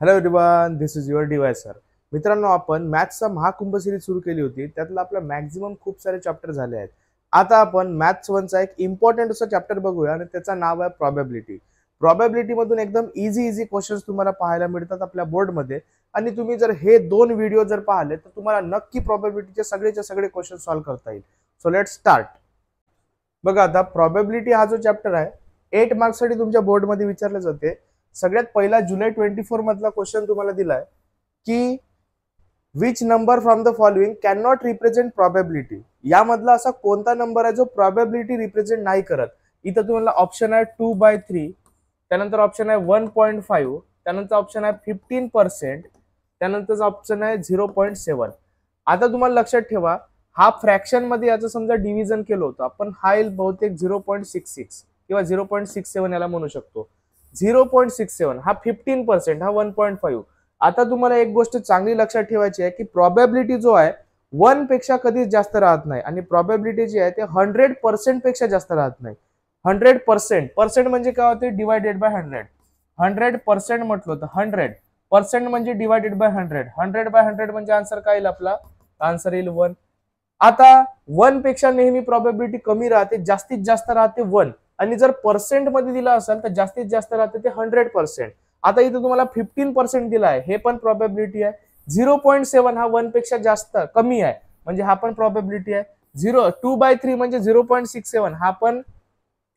Hello everyone, this is your dy sir. मित्रांनो, आपण मॅथ्सचा Mahakumbh series सुरू केली होती. त्यातलं आपलं मॅक्झिमम खूप सारे चॅप्टर झाले आहेत. आता आपण मॅथ्स वनचा एक इम्पॉर्टंट असा चॅप्टर बघूया आणि त्याचं नाव आहे प्रॉबॅबिलिटी. प्रॉबॅबिलिटी मधून एकदम इझी क्वेश्चन्स तुम्हाला पाहायला मिळतात आपल्या बोर्डमध्ये. आणि तुम्ही जर हे दोन व्हिडिओ जर पाहिले तर तुम्हाला नक्की प्रॉबॅबिलिटीचे सगळेचे सगळे क्वेश्चन सॉल्व्ह करता येईल. So let start. बघा, आता प्रॉबॅबिलिटी हा जो चॅप्टर आहे 8 मार्क्ससाठी तुमच्या बोर्डमध्ये विचारले जाते. सगळ्यात पहिला जुलै 24 मधला क्वेश्चन तुम्हाला दिलाय की which number from the following can not represent probability. यामधला असा कोणता नंबर आहे जो प्रॉबॅबिलिटी रिप्रेझेंट नाही करत. इथं तुम्हाला ऑप्शन आहे 2/3, त्यानंतर ऑप्शन आहे 1.5, त्यानंतर ऑप्शन आहे 15%, त्यानंतर ऑप्शन आहे 0.7. आता तुम्हाला लक्षात ठेवा, हा फ्रॅक्शन मध्ये याचं समजा डिव्हिजन केलं होतं आपण, हा येईल बहुतेक 0.66 किंवा 0.67 याला म्हणू शकतो. 0.67 हा 15%, हा 1.5. आता तुम्हाला एक गोष्ट चांगली लक्षात ठेवायची आहे की प्रॉबॅबिलिटी जो आहे 1 पेक्षा कधीच जास्त राहत नाही आणि प्रॉबॅबिलिटी जी आहे ते 100% पेक्षा जास्त राहत नाही. 100% पर्सेंट म्हणजे काय होते, डिवायडेड बाय 100. 100% म्हटलं तर 100% म्हणजे डिवायडेड बाय 100. 100/100 म्हणजे आन्सर काय येईल आपला, आन्सर येईल 1. आता 1 पेक्षा नेहमी प्रॉबॅबिलिटी कमी राहते, जास्तीत जास्त राहते 1. आणि जर पर्सेंट मध्ये दिला असेल तर जास्तीत जास्त राहते ते 100%. आता इथं तुम्हाला 15% दिला आहे, हे पण प्रॉबॅबिलिटी आहे. 0.7 हा 1 पेक्षा जास्त कमी आहे म्हणजे हा पण प्रॉबॅबिलिटी आहे. 2/3 म्हणजे 0.67 हा पण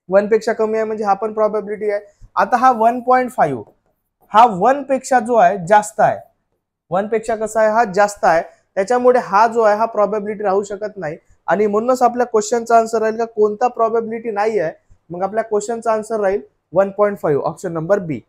1 पेक्षा कमी आहे म्हणजे हा पण प्रॉबॅबिलिटी आहे. आता हा 1.5 हा 1 पेक्षा जो आहे जास्त आहे. 1 पेक्षा कसा आहे, हा जास्त आहे. त्याच्यामुळे हा जो आहे हा प्रॉबॅबिलिटी राहू शकत नाही. आणि म्हणूनच आपल्या क्वेश्चनचा आन्सर राहील का कोणता प्रॉबॅबिलिटी नाही आहे. मग आपल्या क्वेश्चनचा आन्सर राहील 1.5, ऑप्शन नंबर बी.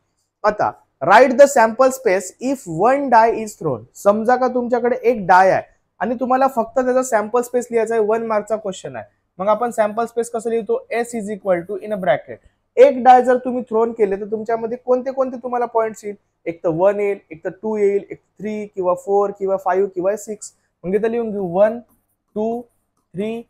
आता write the sample space if one die is thrown. समजा का तुमच्याकडे एक डाय आहे आणि तुम्हाला फक्त त्याचा सॅम्पल स्पेस लिहायचा आहे. 1 मार्कचा क्वेश्चन आहे. मग आपण सॅम्पल स्पेस कसं लिहितो, S is equal to in a bracket. एक डाय जर तुम्ही थ्रोन केले तर तुमच्यामध्ये कोणते कोणते तुम्हाला पॉईंट्स येईल, एक तर 1 येईल, एक तर 2 येईल, एक 3 किंवा 4 किंवा 5 किंवा 6. मग इथं लिहून घेऊ 1 2 3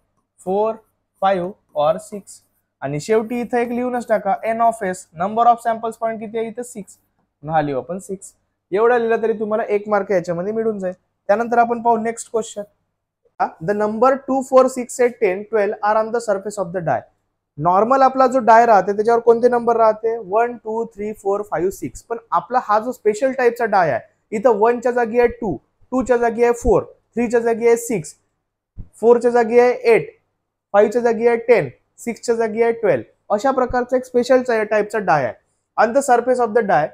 4 5 और 6. आणि शेवटी इथं एक लिहूनच टाका n of S, number of samples point किती आहे इथं 6. हा लिहू आपण 6. एवढा लिहिला तरी तुम्हाला 1 मार्क याच्यामध्ये मिळून जाईल. त्यानंतर आपण पाहू next question. The number 2 4 6 8 10 12 are on the surface of the die. Normal आपला जो डाय राहते त्याच्यावर कोणते नंबर राहते, 1 2 3 4 5 6. पण आपला हा जो स्पेशल टाईपचा डाय आहे इथं 1 च्या जागी आहे 2, 2 च्या जागी आहे 4, 3 च्या जागी आहे 6, 4 च्या जागी आहे 8, 5 च्या जागी आहे 10, 6 च्या जागी आहे 12. अशा प्रकारचा एक स्पेशल टाईपचा डाय आहे. On the surface of the die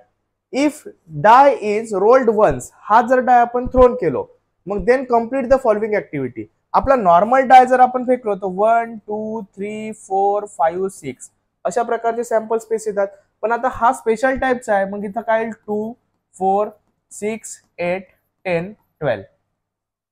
if die is rolled once, हा जर डाय आपण थ्रोन केलो मग then complete the following activity. आपला नॉर्मल डाय जर आपण फेकलो तर 1 2 3 4 5 6 अशा प्रकारचे सॅम्पल स्पेस येतात. पण आता हा स्पेशल टाईपचा आहे मग इथं काय 2 4 6 8 10 12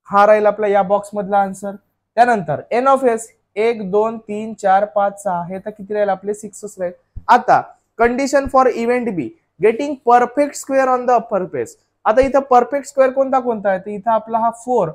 हा राहील आपला या बॉक्स मधला आन्सर. त्यानंतर एन ऑफ एस 1 2 3 4 5 6 हे तर किती राहील आपले 6च राहील. आता condition for event be getting perfect square on the upper face. आता इथं परफेक्ट स्क्वेअर कोणता कोणता आहे तर इथं आपला हा 4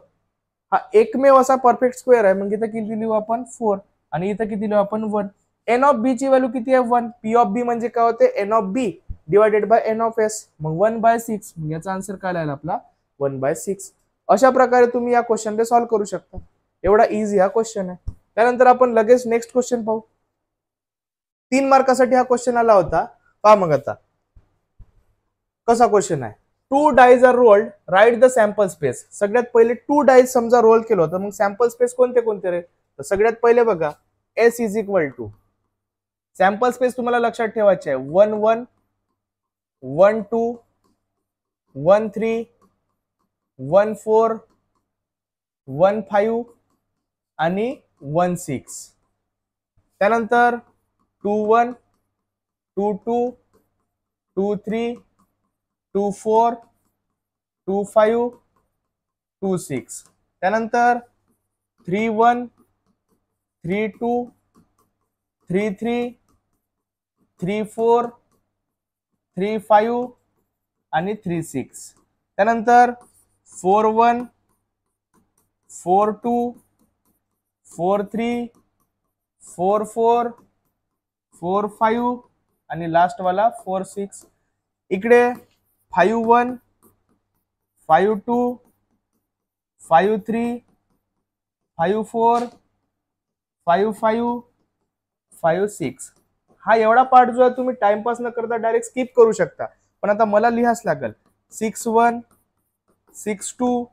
हा एकमेव असा परफेक्ट स्क्वेअर आहे. मग इथं किती लिहू आपण 4 आणि इथं किती लिहू आपण 1. एन ऑफ बी ची व्हॅल्यू किती आहे 1. पी ऑफ बी म्हणजे काय होते, n of B divided by N of S. मग 1/6 याचा आन्सर काय राहील आपला 1/6. अशा प्रकारे तुम्ही या क्वेश्चनला सॉल्व्ह करू शकता. एवढा इझी हा क्वेश्चन आहे. त्यानंतर आपण लगेच नेक्स्ट क्वेश्चन पाहू. 3 मार्कासाठी हा क्वेश्चन आला होता. पहा मग आता कसा क्वेश्चन आहे. 2 dies are rolled, write the sample space. सगळ्यात पहिले 2 डायज समजा रोल केलं होतं मग सॅम्पल स्पेस कोणते कोणते रे, तर सगळ्यात पहिले बघा S is equal to sample space तुम्हाला लक्षात ठेवायचे आहे 1 1 1 2 1 3 1 4 1 5 आणि 1 6. त्यानंतर 2 1 2 2 2 3 2 4 2 5 2 6. त्यानंतर 3 1 3 2 3 3 3 4 3 5 आणि 3 6. त्यानंतर 4 1 4 2 4 3 4 4 4 5 आणि लास्ट वाला 4 6. इकडे 5-1, 5-2, 5-3, 5-4, 5-5, 5-6. हा एवढा पार्ट जो आहे तुम्ही टाइमपास न करता डायरेक्ट स्किप करू शकता, पण आता मला लिहाच लागेल. 6-1, 6-2,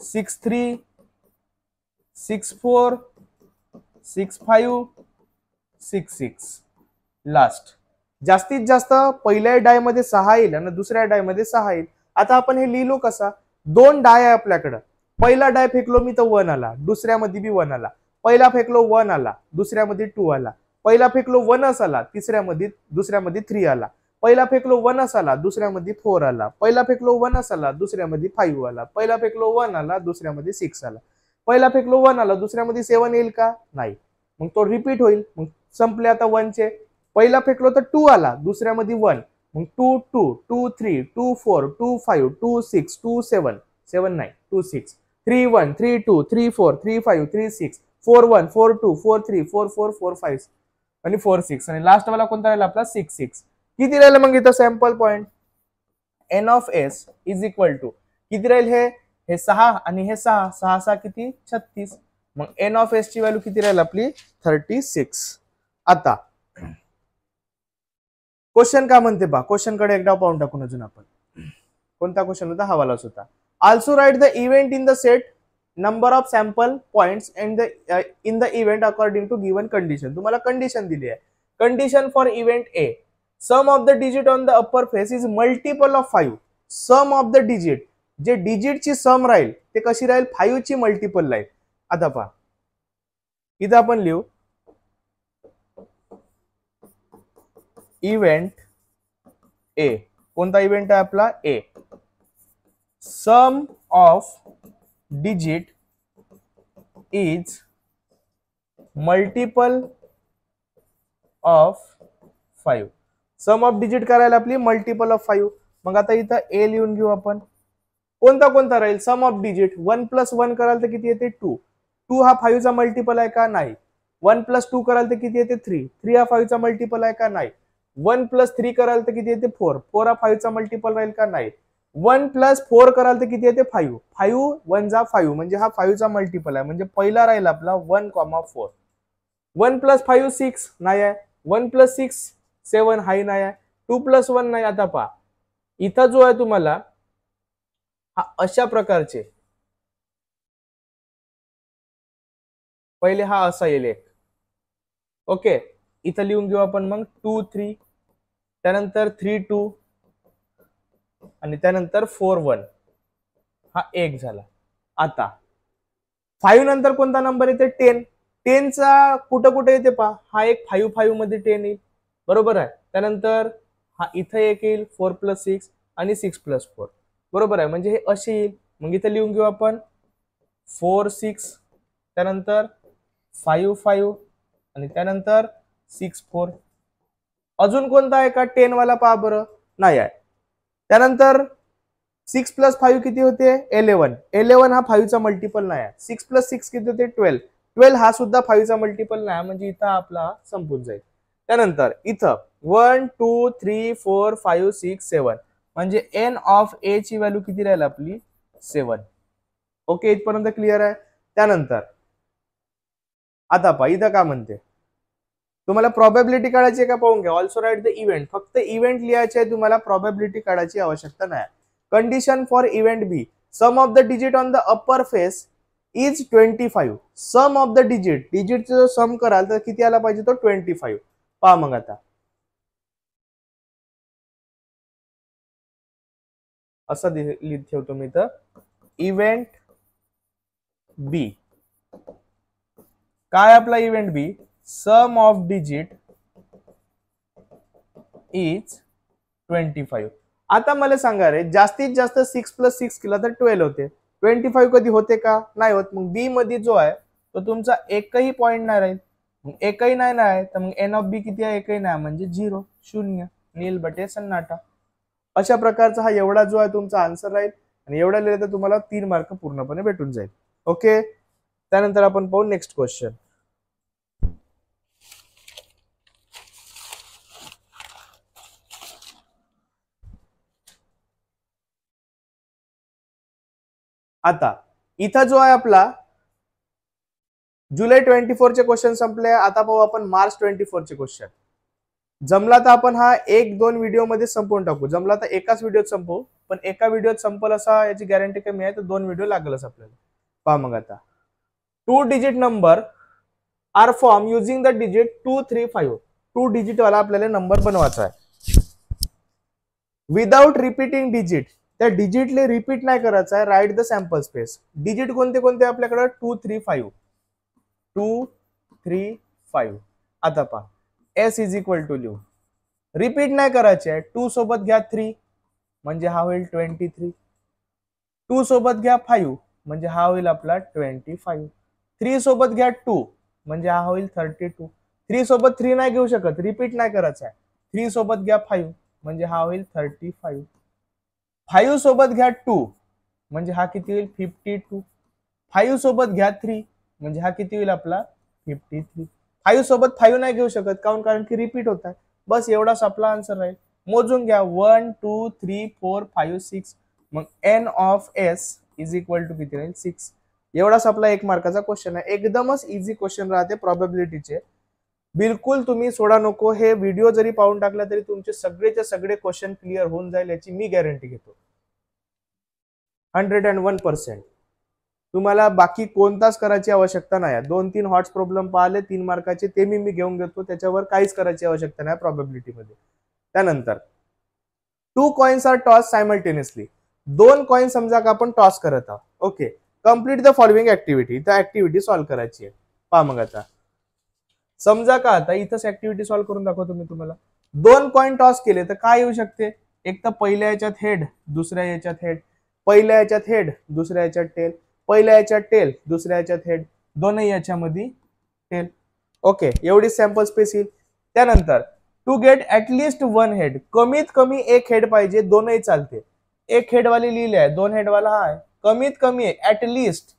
6-3, 6-4, 6-5, 6-6. लास्ट जास्तीत जास्त पहिल्या डाय मध्ये 6 येईल आणि दुसऱ्या डाय मध्ये 6 येईल. आता आपण हे लिहिलो कसा, 2 डाय आहे आपल्याकडे. पहिला डाय फेकलो मी तर 1 आला, दुसऱ्यामध्ये बी 1 आला. पहिला फेकलो 1 आला, दुसऱ्यामध्ये 2 आला. पहिला फेकलो 1च आला, दुसऱ्यामध्ये 3 आला. पहिला फेकलो 1च आला, दुसऱ्यामध्ये 4 आला. पहिला फेकलो 1च आला, दुसऱ्यामध्ये 5 आला. पहिला फेकलो 1 आला, दुसऱ्यामध्ये 6 आला. पहिला फेकलो 1 आला, दुसऱ्यामध्ये 7 येईल का? नाही. मग तो रिपीट होईल. मग संपले आता 1चे. पहिला फेकलो तर 2 आला, दुसऱ्यामध्ये 1. मग 2, 2, 2, 3, 2, 4, 2, 5, 2, 6, 2, 7, 7 नाही 2, 6, 3, 1, 3, 2, 3, 4, 3, 5, 3, 6, 4, 1, 4, 2, 4, 3, 4, 4, 4, 5 आणि 4, 6 आणि लास्ट वाला कोणता राहिला आपला 6, 6. किती राहिलं मग इथं sample point? N of S is equal to किती राहील? हे 6 आणि हे 6, 6 6 किती? 36. मग एन ऑफ एस ची व्हॅल्यू किती राहील आपली? 36. आता क्वेश्चन का म्हणते बा, क्वेश्चन कडे एकदा पाहून टाकून अजून आपण. कोणता क्वेश्चन होता? हवालाच होता. Also write the event in the set number of sample points in the event according to given condition. तुम्हाला कंडिशन दिली आहे. Condition for event A, sum of the digit on the upper face is multiple of 5. Sum of the digit, जे डिजिटची सम राहील ते कशी राहील? 5 ची मल्टिपल राहील. आता पहा इथं आपण लिहू इव्हेंट ए. कोणता इव्हेंट आहे आपला? A. Sum of digit is multiple of 5. Sum of digit करायला आपली मल्टिपल ऑफ 5. मग आता इथं ए लिहून घेऊ आपण. कोणता कोणता राहील? सम ऑफ डिजिट 1 + 1 कराल तर किती येते? 2. 2 हा 5 चा मल्टिपल आहे का? नाही. 1 + 2 कराल तर किती येते? 3. 3 हा 5 चा मल्टिपल आहे का? नाही. 1 + 3 कराल तर किती येते? 4. 4 हा 5 चा मल्टिपल राहील का? नाही. 1 + 4 कराल तर किती येते? 5. 5 1 जा 5 म्हणजे हा 5 चा मल्टिपल आहे. म्हणजे पहिला राहील आपला 1,4. 1 + 5 6 नाही आहे. 1 + 6 7 हाही नाही आहे. 2 + 1 नाही. आता पहा इथं जो आहे तुम्हाला हा अशा प्रकारचे, पहिले हा असा येईल एक. ओके, इथं लिहून घेऊ आपण मग 2 3, त्यानंतर 3 2 आणि त्यानंतर 4 1. हा एक झाला. आता 5 नंतर कोणता नंबर येते? 10. 10 चा कुठं कुठे येते पहा. हा एक 5 5 मध्ये 10 येईल, बरोबर आहे. त्यानंतर हा इथं एक येईल 4 + 6 आणि 6 + 4, बरोबर आहे. म्हणजे हे असे येईल. मग इथं लिहून घेऊ आपण 4 6, त्यानंतर 5 5 आणि त्यानंतर 6 4. अजून कोणता आहे का 10 वाला? पहा बरं, नाही आहे. त्यानंतर 6 + 5 किती होते? 11. 11 हा 5 चा मल्टिपल नाही आहे. 6 + 6 किती होते? 12. 12 हा सुद्धा 5 चा मल्टिपल नाही, म्हणजे इथं आपला संपून जाईल. त्यानंतर इथं 1 2 3 4 5 6 7 म्हणजे एन ऑफ ए ची व्हॅल्यू किती राहील आपली? 7. ओके, इथपर्यंत क्लिअर आहे. त्यानंतर आता पहा इथं का म्हणते, तुम्हाला प्रॉबॅबिलिटी काढायची आहे का? पाहून घ्या. Also write the event. फक्त इव्हेंट लिहायचे आहे, तुम्हाला प्रॉबॅबिलिटी काढायची आवश्यकता नाही. Condition for event B, sum of the digit on the upper face is 25. Sum of the digit, डिजिटचं सम कराल तर किती आला पाहिजे? तो 25. पहा मग आता असं लिहित ठेवतो मी तर इव्हेंट बी. काय आपला event B? Sum of digit is 25. आता मला सांगा रे, जास्तीत जास्त 6 + 6 केला तर 12 होते. 25 कधी होते का? नाही होत. मग बी मध्ये जो आहे तो तुमचा एकही पॉइंट नाही राहील. एकही नाही तर मग एन ऑफ बी किती आहे? एकही नाही, म्हणजे 0 0 नील बटे सन्नाटा. अशा प्रकारचा हा एवढा जो आहे तुमचा आन्सर राहील आणि एवढा लिहिलं तर तुम्हाला 3 मार्क पूर्णपणे भेटून जाईल. ओके, त्यानंतर आपण पाहू नेक्स्ट क्वेश्चन. आता इथं जो आहे आपला जुलै 24 चे क्वेश्चन संपले. आता पाहू आपण मार्च 24 चे क्वेश्चन. जमला तर आपण हा 1-2 व्हिडिओ मध्ये संपवून टाकू. जमला तर एकाच व्हिडिओत संपवू, पण एका व्हिडिओत संपल असा याची गॅरंटी कमी आहे, तर 2 व्हिडिओ लागलच आपल्याला. पहा मग आता 2 digit number are form using the digit 2, 3, 5. 2 digit वाला आपल्याला नंबर बनवायचा आहे. विदाउट रिपीटिंग डिजिट, त्या डिजिटले रिपीट नाही करायचं आहे. Right the sample space. Digit कोणते कोणते आपल्याकडे 2, 3, 5. 2, 3, 5. आता पहा एस इज इक्वल टू लिहू. रिपीट नाही करायचे आहे. 2 सोबत घ्या 3 म्हणजे हा होईल 23. 2 सोबत घ्या 5 म्हणजे हा होईल आपला 25. 3 सोबत घ्या 2 म्हणजे हा होईल 32. 3 सोबत 3 नाही घेऊ शकत, रिपीट नाही करायचं आहे. 3 सोबत घ्या 5 म्हणजे हा होईल 35. 5 सोबत घ्या 2 म्हणजे हा किती होईल 52. 5 सोबत घ्या 3 म्हणजे हा किती होईल आपला 53. 5 सोबत 5 नाही घेऊ शकत, कारण की रिपीट होत आहे. बस एवढाच आपला आन्सर राहील. मोजून घ्या 1, 2, 3, 4, 5, 6. मग N of S is equal to किती राहील 6. एवढाच आपला 1 मार्काचा क्वेश्चन आहे. एकदमच इझी क्वेश्चन राहते प्रोबॅबिलिटीचे. बिलकुल तुम्ही सोडा नको. हे व्हिडिओ जरी पाहून टाकला तरी तुमचे सगळेचे सगळे क्वेश्चन क्लिअर होऊन जाईल याची मी गॅरंटी घेतो. 101%. तुम्हाला बाकी कोणताच करायची आवश्यकता नाही. 2-3 हॉट्स प्रॉब्लेम पाहिले 3 मार्काचे, ते मी घेऊन घेतो. त्याच्यावर काहीच करायची आवश्यकता नाही प्रोबॅबिलिटी मध्ये. त्यानंतर 2 coins are toss simultaneously. 2 coin समजा का आपण टॉस करत आहोत. Okay, complete the following activity. त्या ऍक्टिव्हिटी सॉल्व्ह करायची आहे. पहा मग आता समजा का आता इथंच ऍक्टिव्हिटी सॉल्व्ह करून दाखवतो मी तुम्हाला. 2 कॉइन टॉस केले तर काय येऊ शकते. एक तर पहिल्या याच्यात हेड, दुसऱ्या याच्यात हेड. पहिल्या याच्यात हेड, दुसऱ्या याच्यात टेल. पहिल्या याच्यात टेल, दुसऱ्या याच्यात हेड. दोन्ही याच्यामध्ये टेल. ओके, एवढी सॅम्पल स्पेस येईल. त्यानंतर टू गेट ऍटलिस्ट 1 हेड. कमीत कमी 1 हेड पाहिजे. दोनही चालते. 1 हेड वाले लिहिले आहे, 2 हेड वाला आहे. कमीत कमी ऍटलिस्ट.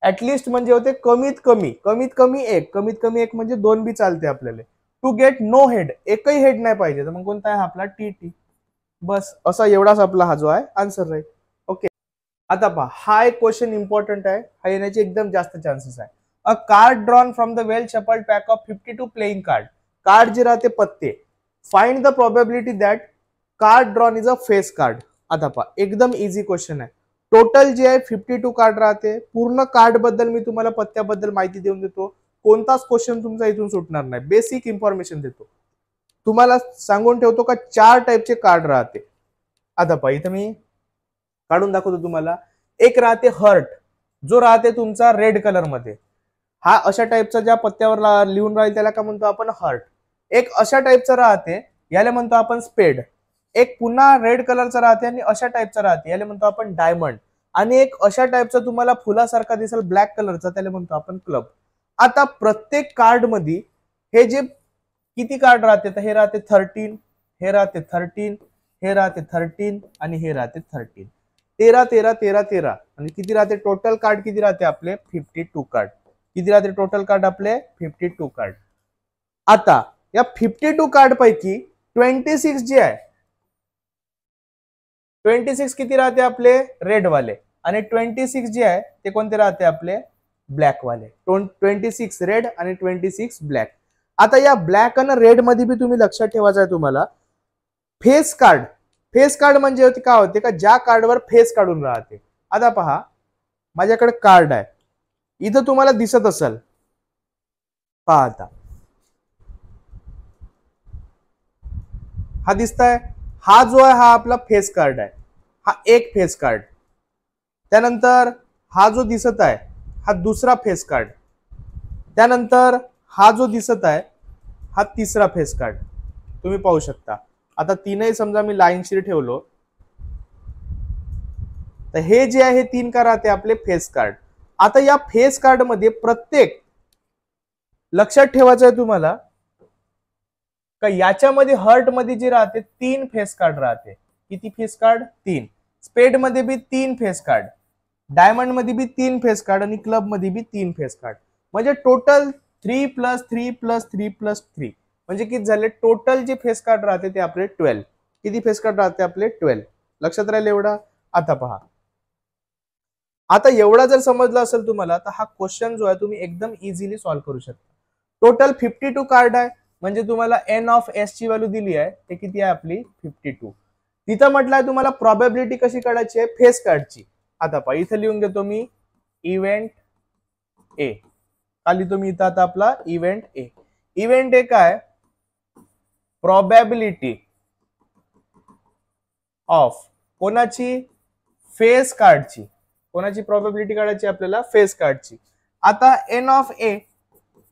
ऍटलिस्ट म्हणजे होते कमीत कमी. कमीत कमी 1, कमीत कमी 1 म्हणजे 2 बी चालते आपल्याला. टू गेट नो हेड, एकही हेड नाही पाहिजे, तर मग कोणता आहे आपला टी. बस असा एवढाच आपला हा जो आहे आन्सर राहील. ओके, आता पहा हा एक क्वेश्चन इम्पॉर्टंट आहे. हा येण्याचे एकदम जास्त चान्सेस आहे. अ card drawn from the well shuffled pack of 52 playing card. Card जे राहते पत्ते. Find the probability that card drawn is a face card. आता पहा एकदम इझी क्वेश्चन आहे. टोटल जे आहे 52 कार्ड राहते. पूर्ण कार्ड बद्दल मी तुम्हाला पत्त्याबद्दल माहिती देऊन देतो. कोणताच क्वेश्चन तुमचा इथून सुटणार नाही. बेसिक इन्फॉर्मेशन देतो. तुम्हाला सांगून ठेवतो का 4 टाइपचे कार्ड राहते. आता पहा इथं मी काढून दाखवतो तुम्हाला. एक राहते हर्ट, जो राहते तुमचा रेड कलर मध्ये. हा अशा टाइपचा ज्या पत्त्यावर लिहून राहील त्याला काय म्हणतो आपण हर्ट. एक अशा टाइपचा राहते, याला म्हणतो आपण स्पेड. एक पुन्हा रेड कलरचा राहते आणि अशा टाइपचा राहते, याला म्हणतो आपण डायमंड. आणि एक अशा टाइपचा तुम्हाला फुलासारखा दिसेल ब्लॅक कलरचा, त्याला म्हणतो आपण क्लब. आता प्रत्येक कार्ड मध्ये हे जे किती कार्ड राहते, तर हे राहते 13, हे राहते 13, हे राहते 13 आणि हे राहते 13. 13, 13, 13, 13 आणि किती राहते टोटल कार्ड किती राहते आपले 52 कार्ड. किती राहते टोटल कार्ड आपले 52 कार्ड. आता या 52 कार्ड पैकी 26 जे आहे, 26 किती राहते आपले रेड वाले आणि 26 जे आहे ते कोणते राहते आपले ब्लॅक वाले. 26 रेड आणि 26 ब्लॅक. आता या ब्लॅक आणि रेड मध्ये बी तुम्ही लक्षात ठेवायचं आहे तुम्हाला फेस कार्ड. फेस कार्ड म्हणजे काय होते का ज्या कार्डवर फेस काढून राहते. आता पहा माझ्याकडे कार्ड आहे, इथं तुम्हाला दिसत असेल. पहा आता हा दिसताय. हा जो आहे हा आपला फेस कार्ड आहे. हा एक फेस कार्ड. त्यानंतर हा जो दिसत आहे हा दुसरा फेस कार्ड. त्यानंतर हा जो दिसत आहे हा तिसरा फेस कार्ड. तुम्ही पाहू शकता. आता तीनही समजा मी लाईनशीर ठेवलो तर हे जे आहे हे 3 का राहते आपले फेस कार्ड. आता या फेस कार्ड मध्ये प्रत्येक लक्षात ठेवायचं आहे तुम्हाला का याच्यामध्ये हर्ट मध्ये जे राहते 3 फेस कार्ड राहते. किती फेस कार्ड 3. स्पेड मध्ये बी 3 फेस कार्ड. डायमंड मध्ये बी 3 फेस कार्ड आणि क्लब मध्ये बी 3 फेस कार्ड. म्हणजे टोटल 3 + 3 + 3 + 3 म्हणजे किती झाले टोटल जे फेस कार्ड राहते ते आपले 12. किती फेस कार्ड राहते आपले 12. लक्षात राहिले एवढा. आता पहा आता एवढा जर समजला असेल तुम्हाला तर हा क्वेश्चन जो आहे तुम्ही एकदम इझिली सॉल्व्ह करू शकता. टोटल 52 कार्ड आहे, म्हणजे तुम्हाला एन ऑफ एस ची व्हॅल्यू दिली आहे ते किती आहे आपली 52. तिथं म्हटलंय तुम्हाला प्रॉबॅबिलिटी कशी काढायची आहे फेस कार्डची. आता पहा इथं लिहून घेतो मी इव्हेंट ए. का लिहितो मी इथं आता आपला इव्हेंट ए. इव्हेंट ए काय प्रॉबॅबिलिटी ऑफ कोणाची फेस कार्डची. कोणाची प्रॉबॅबिलिटी काढायची आपल्याला फेस कार्डची. आता एन ऑफ ए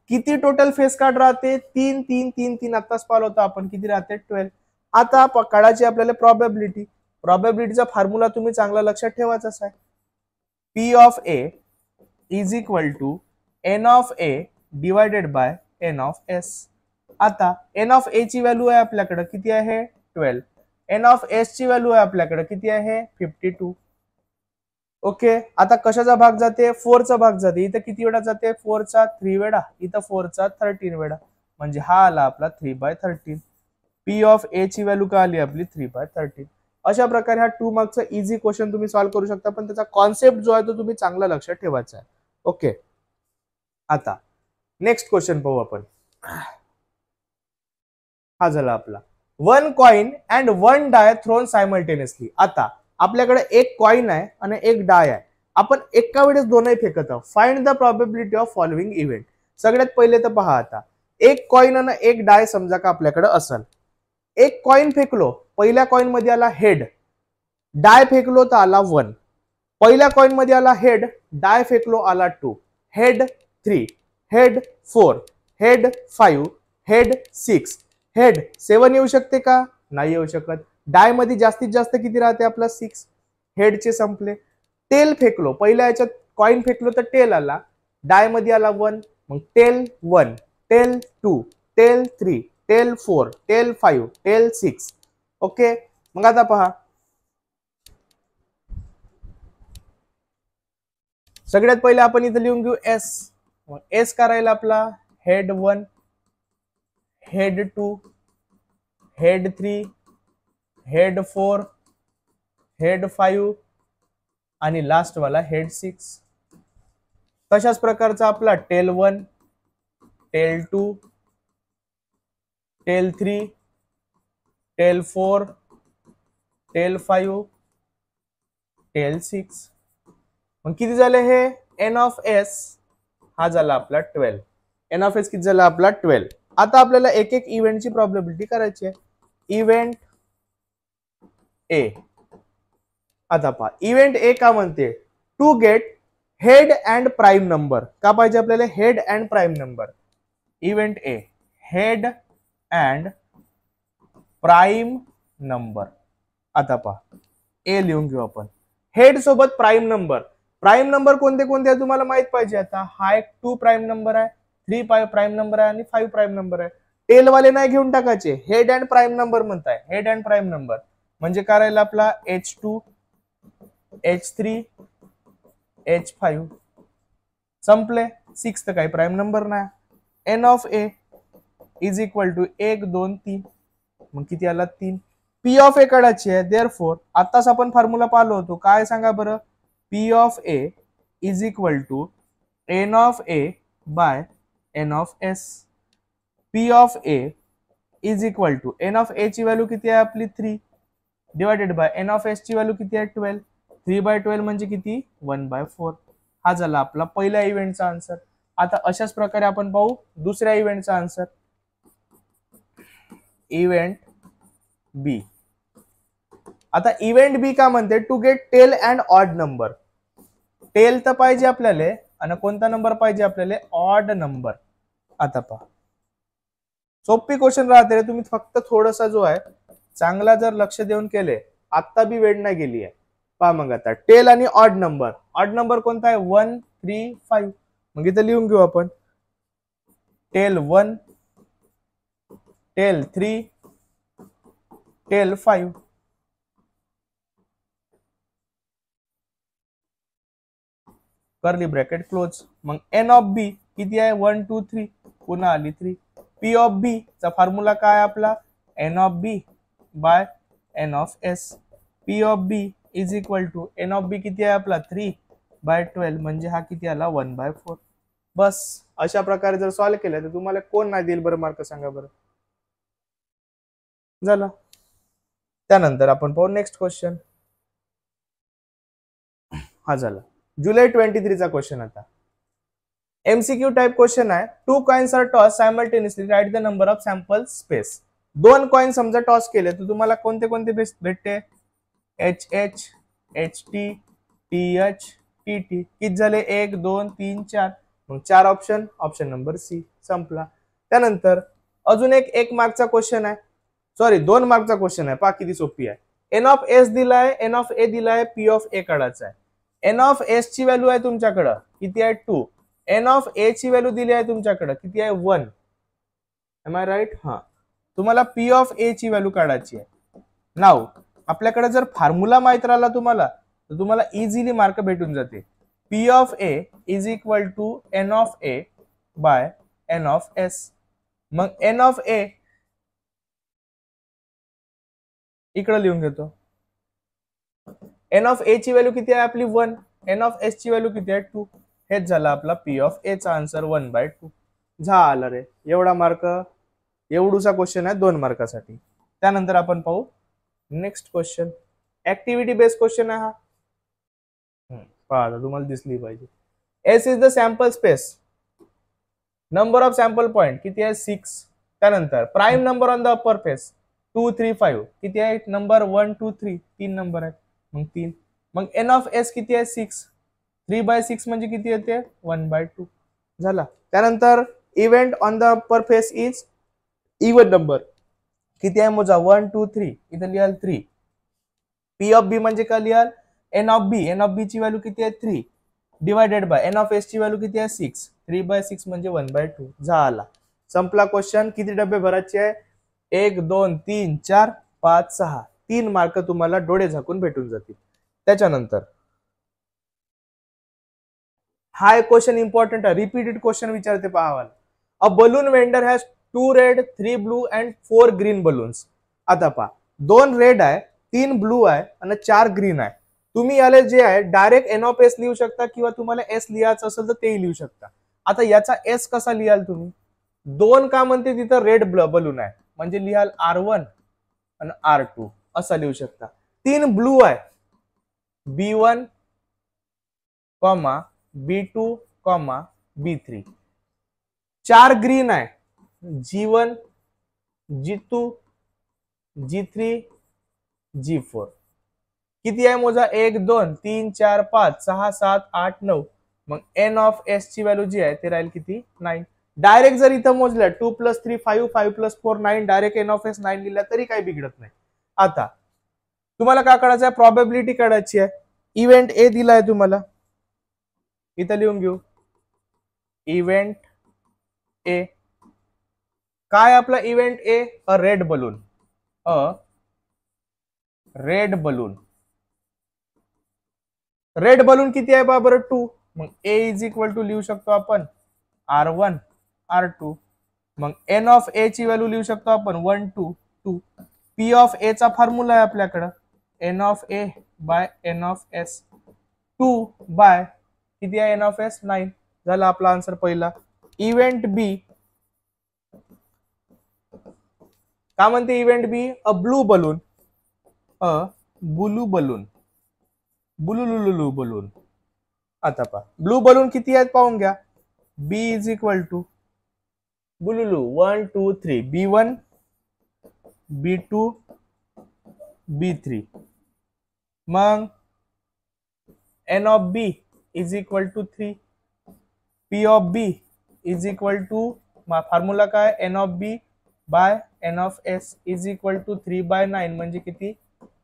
किती टोटल फेस कार्ड राहते 3 3 3 3 आताच पाहिलं होतं आपण किती राहते 12. आता काढायची आपल्याला प्रॉबॅबिलिटी. प्रॉबॅबिलिटीचा फॉर्म्युला तुम्ही चांगला लक्षात ठेवायचाच आहे. P of A is equal to N of A divided by N of S. आता एन ऑफ ए ची व्हॅल्यू आहे आपल्याकडे किती आहे 12. एन ऑफ एस ची व्हॅल्यू आहे आपल्याकडे किती आहे 52. ओके. आता कशाचा भाग जाते 4 चा भाग जाते. इथं किती वेळा जाते 4 चा 3 वेळा, इथं 4 चा 13 वेळा, म्हणजे हा आला आपला 3/13. पी ऑफ ए ची व्हॅल्यू काय आली आपली 3/13. अशा प्रकारे हा 2 मार्क्सचा इझी क्वेश्चन तुम्ही सॉल्व्ह करू शकता, पण त्याचा कॉन्सेप्ट जो आहे तो तुम्ही चांगला लक्षात ठेवायचा आहे. ओके. आता नेक्स्ट क्वेश्चन पाहू आपण. हा झाला आपला 1 coin and 1 die thrown simultaneously. आता आपल्याकडे एक कॉइन आहे आणि एक डाय आहे. आपण एका वेळेस दोनही फेकत आहोत. Find the probability of following event. सगळ्यात पहिले तर पहा, आता एक कॉइन आणि एक डाय समजा का आपल्याकडे असेल. एक कॉइन फेकलो, पहिल्या कॉइन मध्ये आला हेड, डाय फेकलो तर आला 1. पहिल्या कॉइन मध्ये आला हेड, डाय फेकलो आला 2, head 3, head 4, head 5, head 6, head 7 येऊ शकते का? नाही येऊ शकत. डाय मध्ये जास्तीत जास्त किती राहते आपला 6. हेडचे संपले. टेल फेकलो, पहिल्या याच्यात कॉइन फेकलो तर टेल आला, डाय मध्ये आला 1, मग tail 1, tail 2, tail 3, tail 4, tail 5, tail 6. Okay. मग आता पहा, सगळ्यात पहिले आपण इथे लिहून घेऊ एस. मग एस करायला आपला head 1, head 2, head 3, head 4, head 5 आणि लास्ट वाला हेड 6. तशाच प्रकारचा आपला tail 1, tail 2, tail 3, tail 4, tail 5, tail 6. मग किती झाले हे एन ऑफ एस हा झाला आपला 12. एन ऑफ एस किती झाला आपला 12. आता आपल्याला एक एक इव्हेंटची प्रॉबॅबिलिटी करायची आहे. Event A. आता पहा इव्हेंट ए का म्हणते to get head and prime number. का पाहिजे आपल्याला head and prime number. Event A head and prime number. आता पहा ए लिहून घेऊ आपण. हेड सोबत प्राइम नंबर. प्राइम नंबर कोणते कोणते आहे तुम्हाला माहित पाहिजे. आता हा एक 2 प्राइम नंबर आहे, 3 प्राइम नंबर आहे आणि 5 प्राइम नंबर आहे. टेल वाले नाही घेऊन टाकायचे, हेड अँड प्राइम नंबर म्हणताय. हेड अँड प्राइम नंबर म्हणजे करायला आपला H2, H3, H5 संपले. 6 तर काही प्राइम नंबर नाही. N of A is equal to 1 2 3, मग किती आला 3. पी ऑफ ए काढायची आहे. देअरफॉर आताच आपण फॉर्म्युला पाहिलो होतो, काय सांगा बरं. P of A is equal to N of A by N of S. P of A is equal to N of A ची व्हॅल्यू किती आहे आपली 3 divided by N of S ची व्हॅल्यू किती आहे 12. 3/12 म्हणजे किती 1/4. हा झाला आपला पहिल्या इव्हेंटचा आन्सर. आता अशाच प्रकारे आपण पाहू दुसऱ्या इव्हेंटचा आन्सर. इव्हेंट बी. आता इव्हेंट बी का म्हणते to get tail and odd number. Tail तर पाहिजे आपल्याला आणि कोणता नंबर पाहिजे आपल्याला ऑड नंबर. आता पहा सोपी क्वेश्चन राहते रे. तुम्ही फक्त थोडासा जो आहे चांगला जर लक्ष देऊन केले, आता बी वेळ नाही गेली आहे. पहा मग आता टेल आणि ऑड नंबर. ऑड नंबर कोणता आहे 1 3 5. मग इथे लिहून घेऊ आपण tail 1, tail 3, tail 5. Curly bracket close. मग एन ऑफ बी किती आहे 1 2 3, पुन्हा आली 3. पी ऑफ बी चा फॉर्म्युला काय आपला N of B by N of S. P of B is equal to N of B किती आहे आपला 3 बाय 12 म्हणजे हा किती आला 1/4. बस अशा प्रकारे जर सॉल्व्ह केलं तर तुम्हाला कोण नाही देईल बरं मार्क सांगा बरं. झालं. त्यानंतर आपण पाहू नेक्स्ट क्वेश्चन. हा झाला जुलै 23 चा क्वेश्चन. आता एमसीक्यू टाइप क्वेश्चन आहे. 2 coins are toss simultaneously, write the number of sample space. 2 coin समजा टॉस केले तर तुम्हाला कोणते कोणते भेटते? H H, H T, T H, T T. किती झाले? 1 2 3 4. मग 4 ऑप्शन, ऑप्शन नंबर सी. संपला. त्यानंतर अजून एक मार्कचा क्वेश्चन आहे, सॉरी 2 मार्कचा क्वेश्चन आहे. पहा किती सोपी आहे. एन ऑफ एस दिलाय, एन ऑफ ए दिलाय, पी ऑफ ए काढायचा आहे. एन ऑफ एस ची व्हॅल्यू आहे तुमच्याकडं किती आहे? 2. एन ऑफ ए ची व्हॅल्यू दिली आहे तुमच्याकडे किती आहे? 1. Am I right? हा. तुम्हाला पी ऑफ ए ची व्हॅल्यू काढायची आहे. नाव आपल्याकडे जर फॉर्म्युला माहित राहिला तुम्हाला तर तुम्हाला इझिली मार्क भेटून जाते. P of A is equal to N of A by N of S. मग एन ऑफ ए इकडे लिहून घेतो. एन ऑफ ए ची व्हॅल्यू किती आहे आपली? 1. एन ऑफ एस ची व्हॅल्यू किती आहे? 2. हेच झाला आपला पी ऑफ ए चा आन्सर 1/2. झालं रे. एवढा मार्क, एवढूसा क्वेश्चन आहे 2 मार्कासाठी. त्यानंतर आपण पाहू next question. Activity based question आहे हा. पहा तुम्हाला दिसली पाहिजे. S is the sample space. Number of sample point किती आहे? 6. त्यानंतर prime number on the upper face 2 3 5 किती आहे? नंबर 1 2 3 3 नंबर आहेत. मग 3. मग एन ऑफ एस किती आहे? 6. 3/6 म्हणजे किती येते? 1/2. झाला. त्यानंतर event on the upper face is even number किती आहे? मोजा 1 2 3. इथं लिहाल 3. पी ऑफ बी म्हणजे काय लिहाल? N of B. N of B ची व्हॅल्यू किती आहे? 3 divided by N of S ची व्हॅल्यू किती आहे? 6. 3/6 म्हणजे 1/2. झाला. संपला क्वेश्चन. किती डबे भरायचे आहे? 1 2 3 4 5 6. 3 मार्क तुम्हाला डोळे झाकून भेटून जातील. त्याच्यानंतर हा एक क्वेश्चन इंपॉर्टंट आहे. रिपीटेड क्वेश्चन विचारते पहा. A balloon vendor has 2 red 3 blue and 4 green balloons. आता पहा 2 रेड आहे, 3 ब्लू आहे आणि 4 ग्रीन आहे. तुम्ही याला जे आहे डायरेक्ट एन ऑफ एस लिहू शकता किंवा तुम्हाला एस लिहायचं असेल तर तेही लिहू शकता. आता याचा एस कसा लिहाल तुम्ही? 2 का म्हणते तिथं रेड बलून आहे म्हणजे लिहाल R1 आणि R2 असा लिहू शकता. 3 ब्लू आहे B1, B2, B3. 4 ग्रीन आहे G1, G2, G3, G4. किती आहे मोजा? 1 2 3 4 5 6 7 8 9. मग एन ऑफ एस ची व्हॅल्यू जी आहे ते राहील किती? 9. डायरेक्ट जर इथं मोजलं 2 + 3 5 5 + 4 9 डायरेक्ट एन ऑफ एस 9 लिहिला तरी काही बिघडत नाही. आता तुम्हाला काय करायचं आहे? प्रॉबॅबिलिटी काढायची आहे. इव्हेंट ए दिलाय तुम्हाला, इथं लिहून घेऊ. इव्हेंट ए काय आपला इव्हेंट ए? अ रेड बलून. अ रेड बलून. रेड बलून किती आहे बरोबर? 2. मग ए इज इक्वल टू लिहू शकतो आपण R1 R2. मग एन ऑफ ए ची व्हॅल्यू लिहू शकतो आपण 1 2 2. पी ऑफ ए चा फॉर्म्युला आहे आपल्याकडे n of A by N of S 2 by किती आहे? N of S 9. झाला आपला आन्सर पहिला. इव्हेंट बी काय म्हणते? Event B a blue balloon. A blue balloon. Blue balloon. आता पहा ब्लू बलून किती आहेत पाहून घ्या. B is equal to blue 1 2 3 B1, B2, B3. मग N of B is equal to 3. P of B is equal to formula काय? N of B by N of S is equal to 3/9 म्हणजे किती?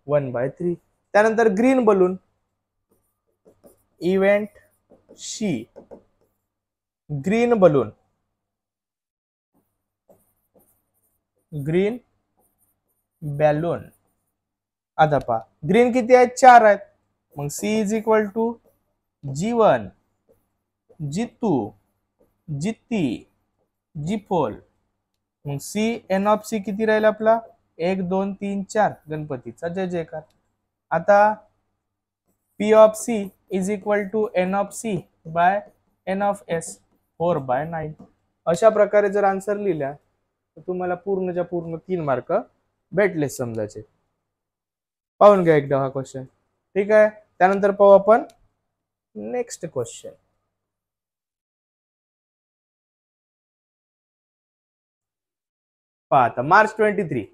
1/3. त्यानंतर green balloon event शी. Green balloon green balloon. आता पहा green किती आहेत? 4 आहेत. मग C is equal to G1, G2, G3, G4. मग सी एन ऑफ सी किती राहील आपला? 1 2 3 4. गणपतीचा जय जयकार. आता P of C is equal to N of C by N of S 4/9. अशा प्रकारे जर आन्सर लिहिला तर तुम्हाला पूर्णच्या पूर्ण 3 मार्क भेटले समजायचे. पाहून घ्या एकदा हा क्वेश्चन. ठीक आहे. त्यानंतर पाहू आपण नेक्स्ट क्वेश्चन. पहा आता मार्च 23.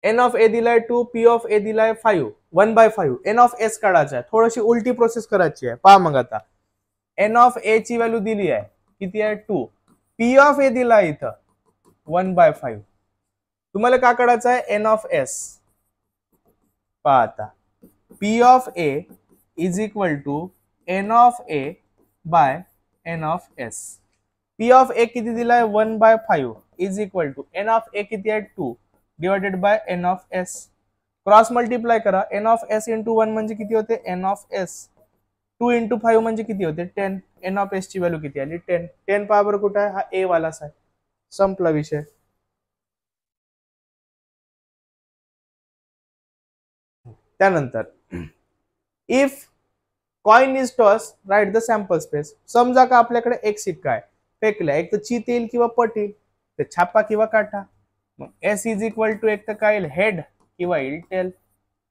एन ऑफ ए दिलाय 2, पी ऑफ ए दिलाय 5, 1/5. एन ऑफ एस काढायचा आहे. थोडीशी उलटी प्रोसेस करायची आहे. पहा मग आता एन ऑफ ए ची व्हॅल्यू दिली आहे किती आहे 2. पी ऑफ ए दिलाय इथं 1/5. तुम्हाला काय काढायचं आहे एन ऑफ एस. पहा आता P of A is equal to N of A by N of S. P of A किती दिलाय 1/5 is equal to N of A किती आहे 2 divided by N of S. Cross multiply करा. N of S into 1 म्हणजे किती होते n of S. 2 into 5 म्हणजे किती होते 10. एन ऑफ एस ची व्हॅल्यू किती आली 10. 10 पॉवर कुठे आहे हा ए वालाच आहे. संपला विषय. त्यानंतर if coin is toss right the sample space. समजा का आपल्याकडे एक सिक्का आहे फेकला. एक तर चित येईल किंवा पट येईल. ते छापा किंवा काटा. मग एस इज इक्वल टू एक तर काय येईल हेड किंवा येईल टेल.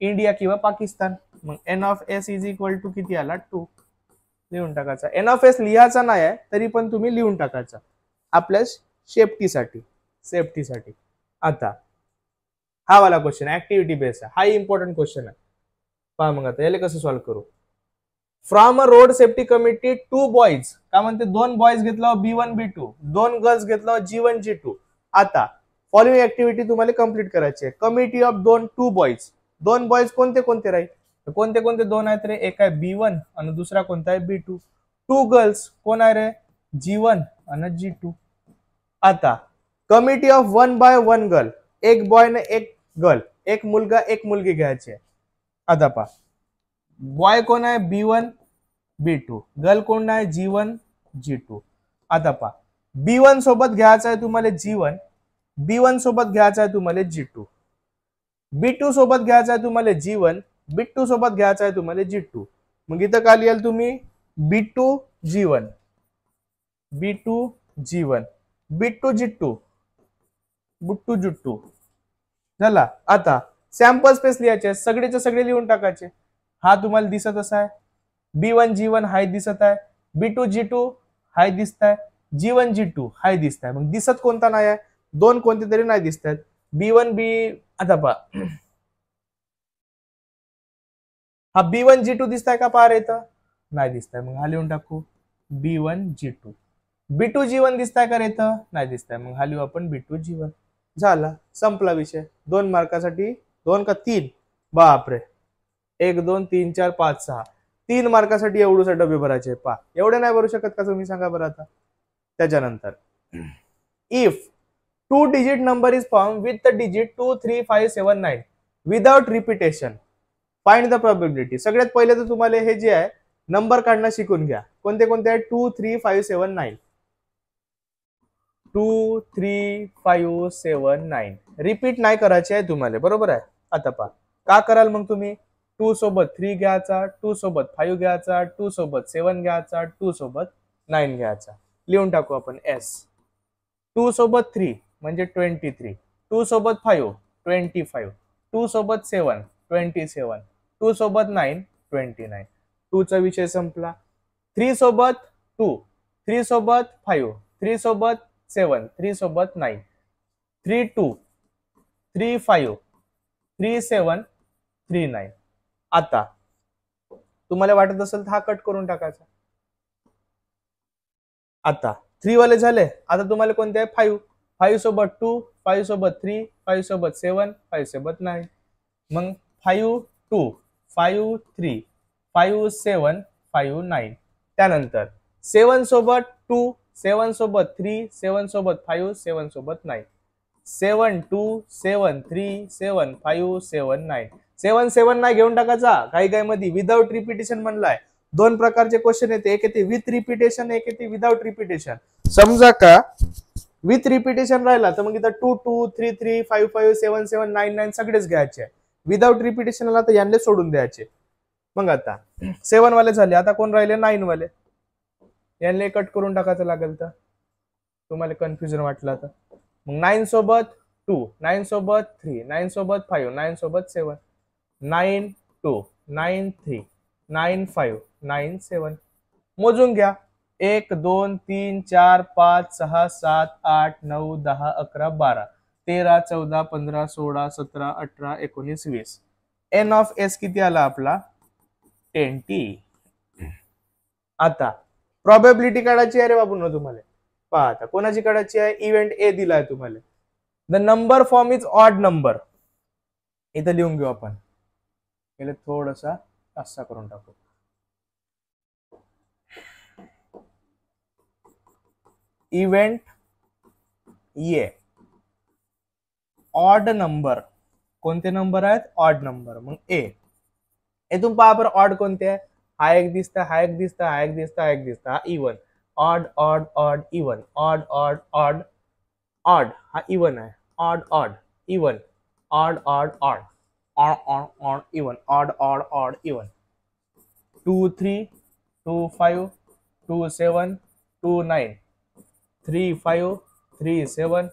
इंडिया किंवा पाकिस्तान. मग N of S is equal to किती आला 2. लिहून टाकायचा. एन ऑफ एस लिहायचा नाही आहे तरी पण तुम्ही लिहून टाकायचा आपल्या सेफ्टीसाठी. आता हा वाला क्वेश्चन ऍक्टिव्हिटी बेस आहे. हा इम्पॉर्टंट क्वेश्चन आहे. पहा मग आता याला कसं सॉल्व्ह करू. From a road safety committee 2 boys. काय म्हणते 2 बॉयज घेतला B1 B2. 2 गर्ल्स घेतला G1 G2. आता फॉलोइंग ऍक्टिव्हिटी तुम्हाला कंप्लीट करायची आहे. Committee of 2 boys. 2 बॉयज कोणते कोणते राहील. कोणते कोणते 2 आहेत रे. एक आहे B1 आणि दुसरा कोणता आहे B2. 2 गर्ल्स कोण आहे रे G1 आणि G2. आता कमिटी ऑफ 1/1 गर्ल. एक बॉय ने एक गर्ल. एक मुलगा एक मुलगी घ्यायची आहे. आता पहा बॉय कोण आहे B1 B2. गर्ल कोण आहे G1 G2. आता पहा B1 सोबत घ्यायचा आहे तुम्हाला G1. B1 सोबत घ्यायचा आहे तुम्हाला G2. B2 सोबत घ्यायचा आहे तुम्हाला G1. B2 सोबत घ्यायचा आहे तुम्हाला G2. मग इथं काय लिहाल तुम्ही B2 G1 B2 G1 B2 G2 B2 G2 झाला. आता सॅम्पल स्पेस लिहायचे सगळेचे सगळे लिहून टाकायचे. हा तुम्हाला दिसत असा आहे B1 G1 हाय दिसत आहे. B2 G2 हाय दिसत आहे. G1 G2 हाय दिसत आहे. मग दिसत कोणता नाही आहे 2 कोणते तरी नाही दिसत आहेत. B1 B. आता पहा हा B1 G2 दिसताय का पार येतं नाही दिसताय. मग हा लिहून टाकू B1 G2. B2 G1 दिसताय का येतं नाही दिसताय. मग हा लिहू आपण B2 G1. झाला संपला विषय. 2 मार्कासाठी 2 का 3 बापरे 1 2 3 4 5 6 3 मार्कासाठी एवढूसा डबे भरायचे. पहा एवढे नाही भरू शकत का तुम्ही सांगा बरं आता. त्याच्यानंतर if 2 digit number is form with the digit 2 3 5 7 9 without repetition find the probability. सगळ्यात पहिले तर तुम्हाला हे जे आहे नंबर काढणं शिकून घ्या. कोणते कोणते आहे 2 3 5 7 9. 2 3 5 7 9 रिपीट नाही करायचे आहे तुम्हाला बरोबर आहे. आता पहा का कराल मग तुम्ही 2 सोबत 3 घ्यायचा 2 सोबत 5 घ्यायचा 2 सोबत 7 घ्यायचा 2 सोबत 9 घ्यायचा. लिहून टाकू आपण S. 2 सोबत 3 म्हणजे 23. 2 सोबत 5 25. 2 सोबत 7 27. 2 सोबत 9 29. 2 चा विषय संपला. 3 सोबत 2 3 सोबत 5 3 सोबत 7 3 सोबत 9 3 2 3 5 3 7 3 9. आता तुम्हाला वाटत असेल तर हा कट करून टाकायचा. आता 3 वाले झाले. आता तुम्हाला कोणते आहे 5 5 सोबत 2 5 सोबत 3 5 सोबत 7 5 सोबत 9. मग 5 2 5 3 5 7 5 9. त्यानंतर 7 सोबत 2 7 सोबत 3 7 सोबत 5 7 सोबत 9. 7 2 7 3 7 5 7 9. 7 7 नाही घेऊन टाकायचा काही मध्ये विदाउट रिपिटेशन म्हणलाय. 2 प्रकारचे क्वेश्चन येते. एक येते विथ रिपिटेशन एक येते विदाउट रिपिटेशन. समजा का विथ रिपिटेशन राहिला तर मग इथं 2 2 3 3 5 5 7 7 9 9 सगळेच घ्यायचे. विदाउट रिपिटेशन आला तर यांना सोडून द्यायचे. मग आता 7 वाले झाले, आता कोण राहिले 9 वाले, यांना कट करून टाकायचं लागेल तर तुम्हाला कन्फ्युजन वाटलं तर मग 9 सोबत 2, 9 सोबत 3, 9 सोबत 5, 9 सोबत 7, 9 2, 9 3, 9 5, 9 7. मोजून घ्या 1 2 3 4 5 6 7 8 9 10 11 12 13 14 15 16 17 18 19 20. एन ऑफ एस किती आला आपला 10t. आता प्रॉबेबिलिटी काढायची आहे रे बाबू ना तुम्हाला. पहा आता कोणाची काढायची आहे, इव्हेंट ए दिलाय तुम्हाला. The number form is odd number, इथं लिहून घेऊ आपण, याला थोडासा असा करून टाकू. इव्हेंट ए ऑड नंबर, कोणते नंबर आहेत ऑड नंबर. मग ए इथून पहा बरं ऑड कोणते आहे, हा एक दिसता, हा एक दिसता, हा एक दिसता, हा एक दिसता, हा even. Odd odd odd even, odd odd odd odd, हा इवन आहे. Odd odd even, odd odd odd, odd odd odd even, odd odd odd even. 2 3, 2 5, 2 7, 2 9, 3 5, 3 7,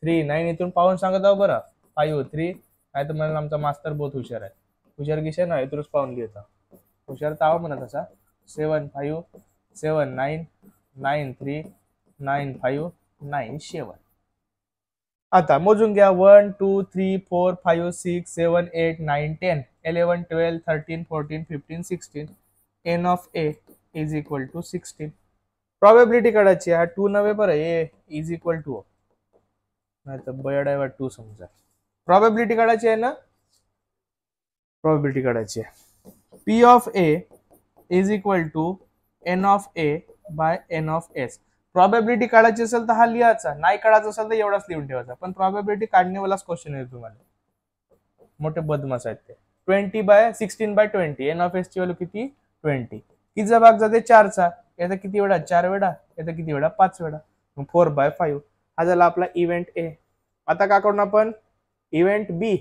3 9. इथून पाहून सांगत आहो बरं 5 3. नाही तर मला आमचा मास्तर बहुत हुशार आहे, हुशार किशे ना इथूनच पाहून घेता, हुशार तावा म्हणा तसा. 7 5 7 9 9 3 9 5 9 7. आता मोजून घ्या 1 2 3 4 5 6 7 8 9 10 11 12 13 14 15 16. N of A is equal to 16. Probability काढायची आहे 2 नव्हे बरं, ए इज इक्वल टू, नाही तर बयड आहे 2 समजा. प्रॉबेबिलिटी काढायची आहे ना, प्रॉबेबिलिटी काढायची आहे. P of A is equal to N of A by N of S. Probability काढायची असेल तर हा लिहायचा, नाही काढायचं असेल तर एवढाच लिहून ठेवायचा. पण प्रॉबेबिलिटी काढण्यावालाच क्वेश्चन आहे तुम्हाला, मोठे बदमाश आहेत ते. 20/16/20, एन ऑफ एस ची व्हॅल्यू किती 20. कितीचा भाग जाते 4चा, याचा किती वेळा 4 वेळा, याचा किती वेळा 5 वेळा. 4/5 हा झाला आपला इव्हेंट ए. आता का करून आपण इव्हेंट बी.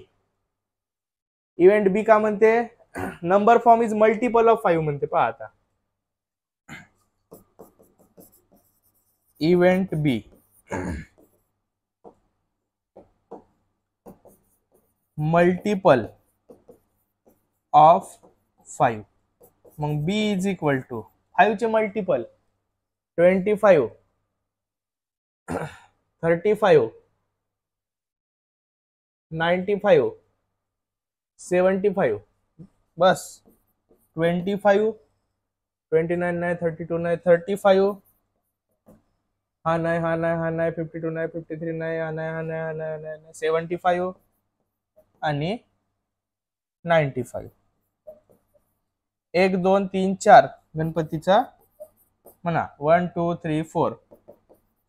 इव्हेंट बी का म्हणते, number form is multiple of 5 म्हणते. पहा आता इव्हेंट बी मल्टिपल ऑफ 5. मग बी इज इक्वल टू 5 चे मल्टिपल 25 35 95 75. बस 25 29 नाही 32 नाही 35, हा नाही हा नाही हा नाही 52 नाही 53 नाही हा नाही हा नाही हा नाही हा नाही 75 आणि 95. 1 2 3 4 गणपतीचा म्हणा 1 2 3 4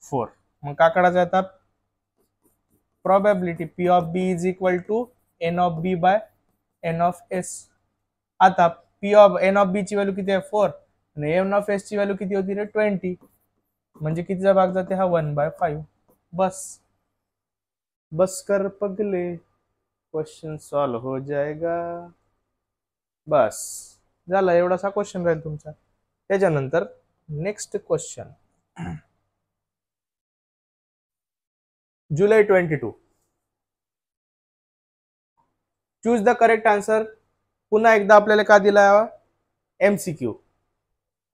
4. मग का काढायचं आता probability P of B is equal to N of B by N of S. आता P of N of B ची व्हॅल्यू किती आहे 4 आणि एन ऑफ एस ची व्हॅल्यू किती होती रे 20. म्हणजे कितीचा भाग जाते हा 1/5. बस बस कर पगले, क्वेश्चन सॉल्व हो जाएगा. बस झाला, एवढासा क्वेश्चन राहील तुमचा. त्याच्यानंतर next question July 22. Choose the correct answer. पुन्हा एकदा आपल्याला का दिला एमसीक्यू.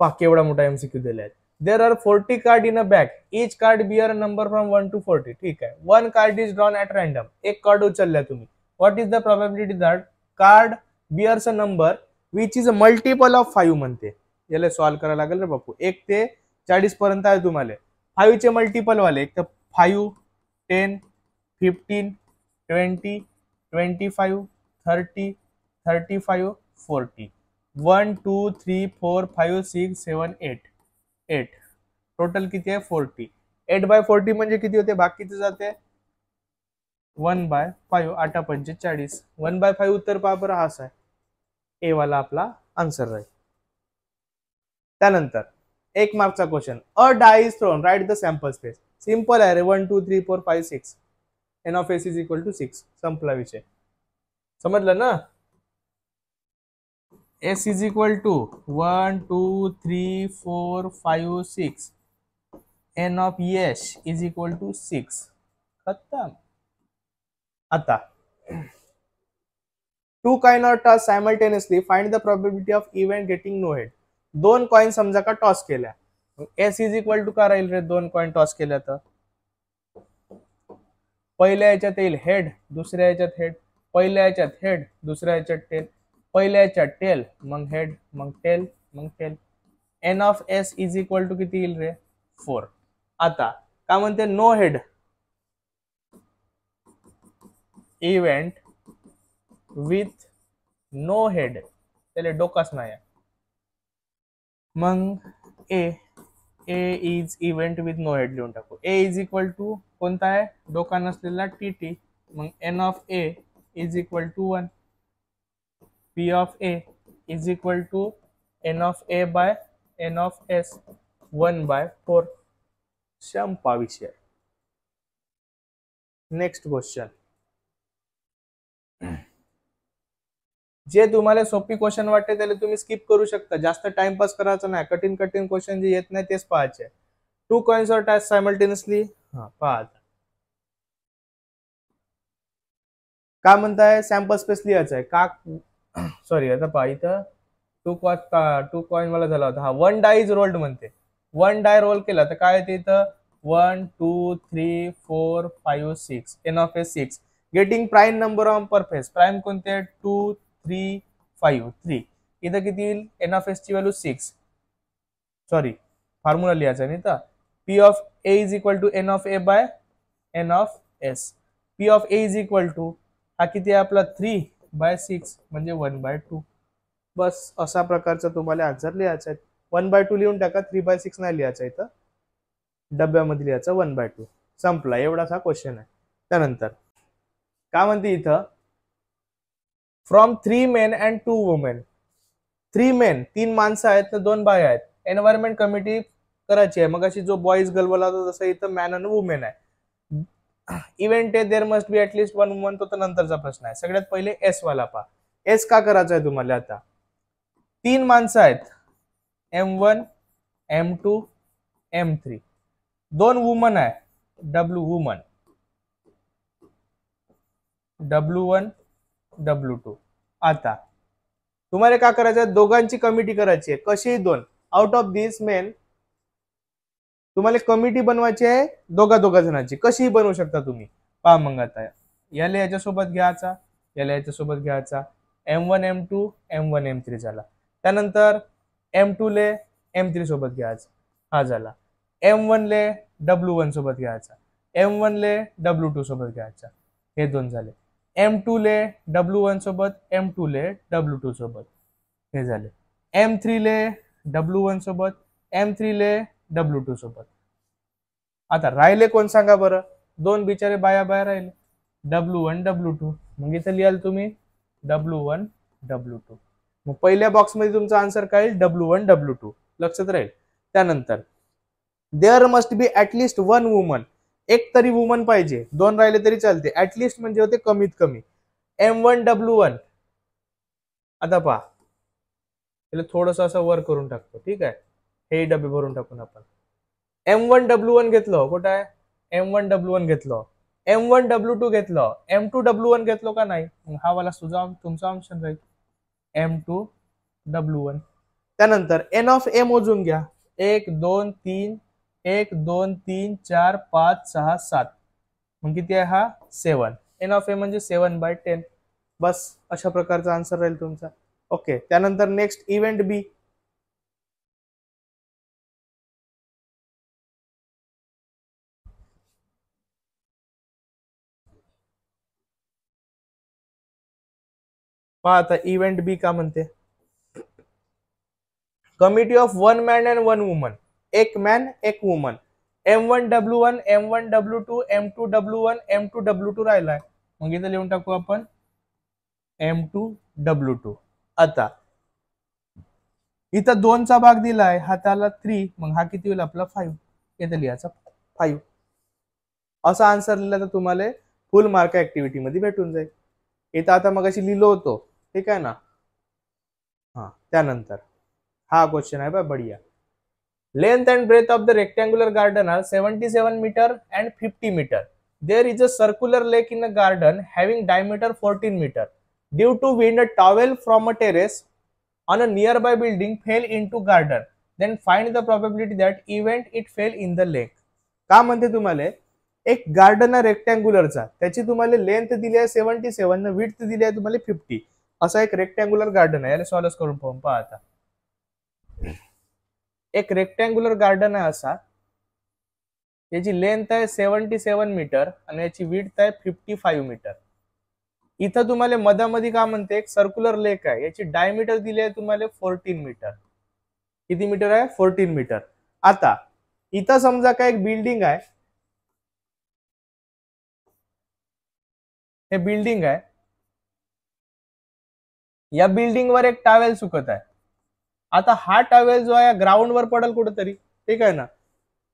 पहा केवढा मोठा एमसीक्यू दिलाय. There are 40 card in a bag, each card bear a number from 1 to 40. ठीक आहे. 1 card is drawn at random. एक कार्ड उचलल्या तुम्ही. What is the probability that card bears a number which is a multiple of 5 म्हणते. याला solve करायला लागेल रे बापू. 1 ते 40 पर्यंत आहे तुम्हाला. 5 चे मल्टिपल वाले, एक तर 5 10 15 20 25 30 35 40. 1 2 3 4 5 6 7 8 8. टोटल किती आहे 40. 8/40 म्हणजे किती होते, भाग किती जाते 1/5. 8×5 = 40. 1/5 उत्तर पहा बरं, हाच आहे ए वाला आपला आन्सर राहील. त्यानंतर 1 मार्कचा question. A die is thrown, write the sample space. Simple आहे रे. 1 2 3 4 5 6. N of S is equal to 6. संपला विषय. समजलं ना. S is equal to 1 2 3 4 5 6 n of S is equal to 6 खत्म. आता two coin are toss simultaneously find the probability of event getting no head. दोन coin समजा का टॉस केल्या, एस इज इक्वल टू का राहील रे, दोन कॉइन टॉस केल्या तर पहिल्या याच्यात येईल हेड, दुसऱ्या याच्यात हेड, पहिल्या याच्यात हेड, दुसऱ्या याच्यात टेल, पहिल्या याच्यात टेल मग हेड मग टेल मग tail. N of S is equal to किती येईल रे 4. आता का म्हणते no head event with no head, त्याला डोकाच नाही. मग A is event with no head लिहून टाकू. ए इज इक्वल टू कोणता आहे, डोका नसलेला टी टी. मग N of A is equal to 1. P of A is equal to N of A by N of S 1/4. संपा विषय. Next question. जे तुम्हाला सोपी क्वेश्चन वाटते त्याला तुम्ही स्किप करू शकता, जास्त टाइमपास करायचा नाही. कठीण क्वेश्चन जे येत नाही तेच पाहायचे. टू कॉइन्स और टॉस सायमल्टेनियसली, पहा काय म्हणताय, सॅम्पल स्पेस लिहायचं आहे का, सॉरी आता पहा इथं टू कॉइन मला झाला होता. हा 1 डाय इज रोल्ड म्हणते. 1 डाय रोल केला तर काय येते इथं 1 2 3 4 5 6 N of S 6. Getting prime number of पर फेस. प्राईम कोणते 2 3 5 3. इथं किती येईल, एन ऑफ एस ची व्हॅल्यू 6. सॉरी फॉर्म्युला लिहायचा नाही तर P of A is equal to N of A by N of S. P of A is equal to हा किती आहे आपला 3/6 म्हणजे 1/2. बस अशा प्रकारचा तुम्हाला आन्सर लिहायचा आहे. 1/2 लिहून टाका, 3/6 नाही लिहायचा इथं, डब्यामध्ये लिहायचं 1/2. संपला, एवढाच हा क्वेश्चन आहे. त्यानंतर काय म्हणते इथं, from 3 men and 2 women. 3 main 3 माणसं आहेत तर 2 बाय आहेत. एन्व्हायरमेंट कमिटी करायची आहे. मग अशी जो बॉईज गलवला होता तसं इथं मॅन आणि वुमेन आहे. इव्हेंट आहे there must be at least 1 woman, तो तर नंतरचा प्रश्न आहे. सगळ्यात पहिले एस वाला पहा. एस का करायचा आहे तुम्हाला, आता 3 माणसं आहेत M1 M2 M3. 2 वुमन आहे W वुमन, W1 W2. आता तुम्हाला काय करायचं आहे, दोघांची कमिटी करायची आहे. कशी 2 आउट ऑफ दिस मेन तुम्हाला कमिटी बनवायची आहे दोघा जणांची. कशीही बनवू शकता तुम्ही. पहा मग आता याला याच्यासोबत घ्यायचा, याला याच्यासोबत घ्यायचा. M1 M2 M1 M3 झाला. त्यानंतर M2 ले M3 सोबत घ्यायचा, हा झाला. M1 ले W1 सोबत घ्यायचा, M1 ले W2 सोबत घ्यायचा, हे 2 झाले. M2 ले W1 सोबत, M2 ले W2 सोबत, हे झाले. M3 ले W1 सोबत, M3 ले W2 सोबत. आता राहिले कोण सांगा बरं, 2 बिचारे बाया राहिले, W1 W2. मग इथे लिहाल तुम्ही W1 W2. मग पहिल्या बॉक्समध्ये तुमचा आन्सर काय येईल, W1 W2. लक्षात राहील. त्यानंतर there must be at least 1 woman. एक तरी वुमन पाहिजे, 2 राहिले तरी चालते. ऍटलिस्ट म्हणजे होते कमीत कमी. M1 W1. आता पहा त्याला थोडस असं वर करून टाकतो, ठीक आहे. हे डबे भरून टाकून आपण M1 W1 घेतलं, कुठं आहे M1 W1 घेतलं, M1 W2 घेतलं, M2 W1 घेतलो का नाही, हा वाला तुमचा ऑप्शन राहील M2 W1. त्यानंतर एन ऑफ ए मोजून घ्या. 1 2 3 1 2 3 4 5 6 7. मग किती आहे हा 7. एन ऑफ ए म्हणजे 7/10. बस अशा प्रकारचा आन्सर राहील तुमचा. ओके. त्यानंतर नेक्स्ट इव्हेंट बी. पहा आता इव्हेंट बी का म्हणते, committee of 1 man and 1 woman. एक मॅन एक woman. M1 W1 M1 W2 M2 W1 M2 W2 राहिलाय. मग इथे लिहून टाकू आपण M2 W2. आता इथं 2 चा भाग दिलाय, हा त्याला 3, मग हा किती होईल आपला 5. इथे लिहायचा 5. असा आन्सर लिहिला तर तुम्हाला फुल मार्क ऍक्टिव्हिटी मध्ये भेटून जाईल. इथं आता मग अशी लिहिलो होतो, ठीक आहे ना. हा त्यानंतर हा क्वेश्चन आहे बा बढिया. Length and breadth of the rectangular garden are 77 meter and 50 meter. There is a circular lake in the garden having diameter 14 meter. Due to wind, a towel from a terrace on a nearby building fell into garden. Then find the probability that event it fell in the lake. का म्हणते तुम्हाला एक garden आहे रेक्टँग्युलरचा, त्याची तुम्हाला length दिली आहे 77, width दिली आहे तुम्हाला 50. असा एक रेक्टँग्युलर गार्डन आहे. याला सॉल्व्ह करून पाहू. पहा आता एक रेक्टँग्युलर गार्डन आहे असा, याची लेंथ आहे 77 मीटर आणि याची विड्थ आहे 55 मीटर. इथं तुम्हाला मधामध्ये का म्हणते एक सर्क्युलर लेक आहे, याची डायमीटर दिली आहे तुम्हाला 14 मीटर. किती मीटर आहे? 14 मीटर. आता इथं समजा काय एक बिल्डिंग आहे, हे बिल्डिंग आहे, या बिल्डिंगवर एक टॉवेल सुकत आहे. आता हा टॉवेल जो आहे ग्राउंडवर पडल कुठेतरी, ठीक आहे ना,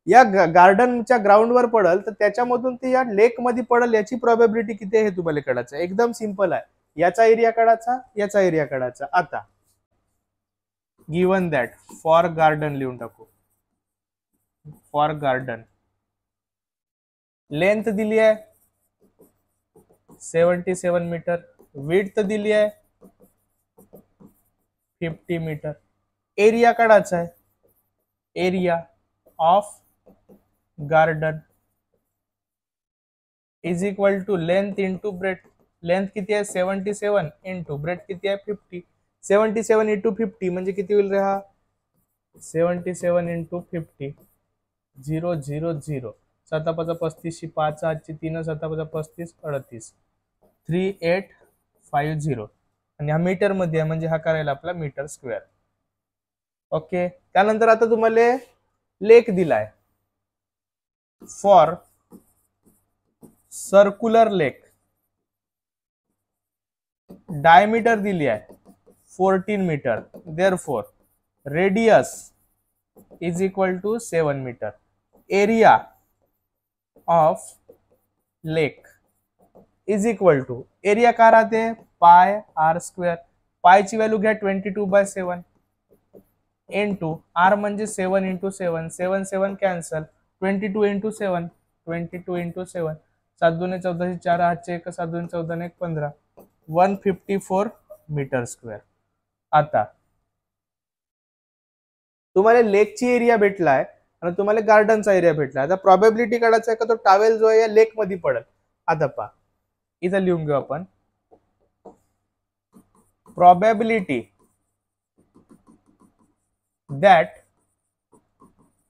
या गार्डनच्या ग्राउंडवर पडल तर त्याच्यामधून ते या लेक मध्ये पडल, याची प्रोबॅबिलिटी किती आहे हे तुम्हाला काढायचं. एकदम सिंपल आहे. याचा एरिया काढायचा, याचा एरिया काढायचा. आता गिवन दॅट फॉर गार्डन लिहून टाकू. फॉर गार्डन लेंथ दिली आहे 77 मीटर, विड्थ दिली आहे 50 मीटर. एरिया काढायचा आहे. Area of garden is equal to length into breadth. Length किती आहे 77 इंटू ब्रेथ किती आहे 50. 77 इंटू 50 म्हणजे किती होईल रे हा? 77 इंटू 50 0 0 0 7 5 35 5 8 3 7 5 35 38 3850 आणि हा मीटर मध्ये आहे म्हणजे हा करायला आपला मीटर स्क्वेअर. ओके. त्यानंतर आता तुम्हाला लेक दिलाय फॉर सर्क्युलर लेक, डायमीटर दिली आहे 14 metre, therefore radius is equal to 7 metre. Area of lake is equal to, area का राहते पाय आर स्क्वेअर. पायची व्हॅल्यू घ्या 22/7 इंटू आर म्हणजे 7 into 7, 7 7 cancel, 22 into 7 22 into 7 7 2 14 4 8 1 7 2 14 1 15 154 metre square. आता तुम्हाला लेकची एरिया भेटलाय आणि तुम्हाला गार्डनचा एरिया भेटला. आता प्रोबॅबिलिटी काढायचा आहे का तो टॉवेल जो आहे या लेक मध्ये पडेल. आता पहा इथं लिहून घेऊ आपण. Probability that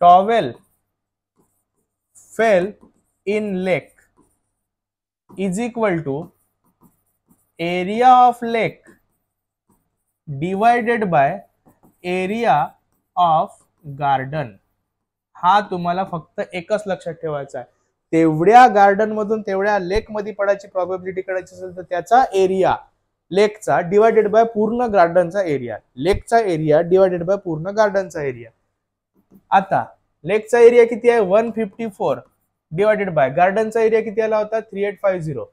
towel fell in lake is equal to area of lake divided by area of garden. हा तुम्हाला फक्त एकच लक्षात ठेवायचा आहे. तेवढ्या गार्डन मधून तेवढ्या लेक मध्ये पडायची प्रोबॅबिलिटी काढायची असेल तर त्याचा एरिया लेकचा डिवायडेड बाय पूर्ण गार्डनचा एरिया. लेकचा एरिया डिवायडेड बाय पूर्ण गार्डनचा एरिया. आता लेकचा एरिया किती आहे 154 डिवायडेड बाय गार्डनचा एरिया किती आला होता 3850.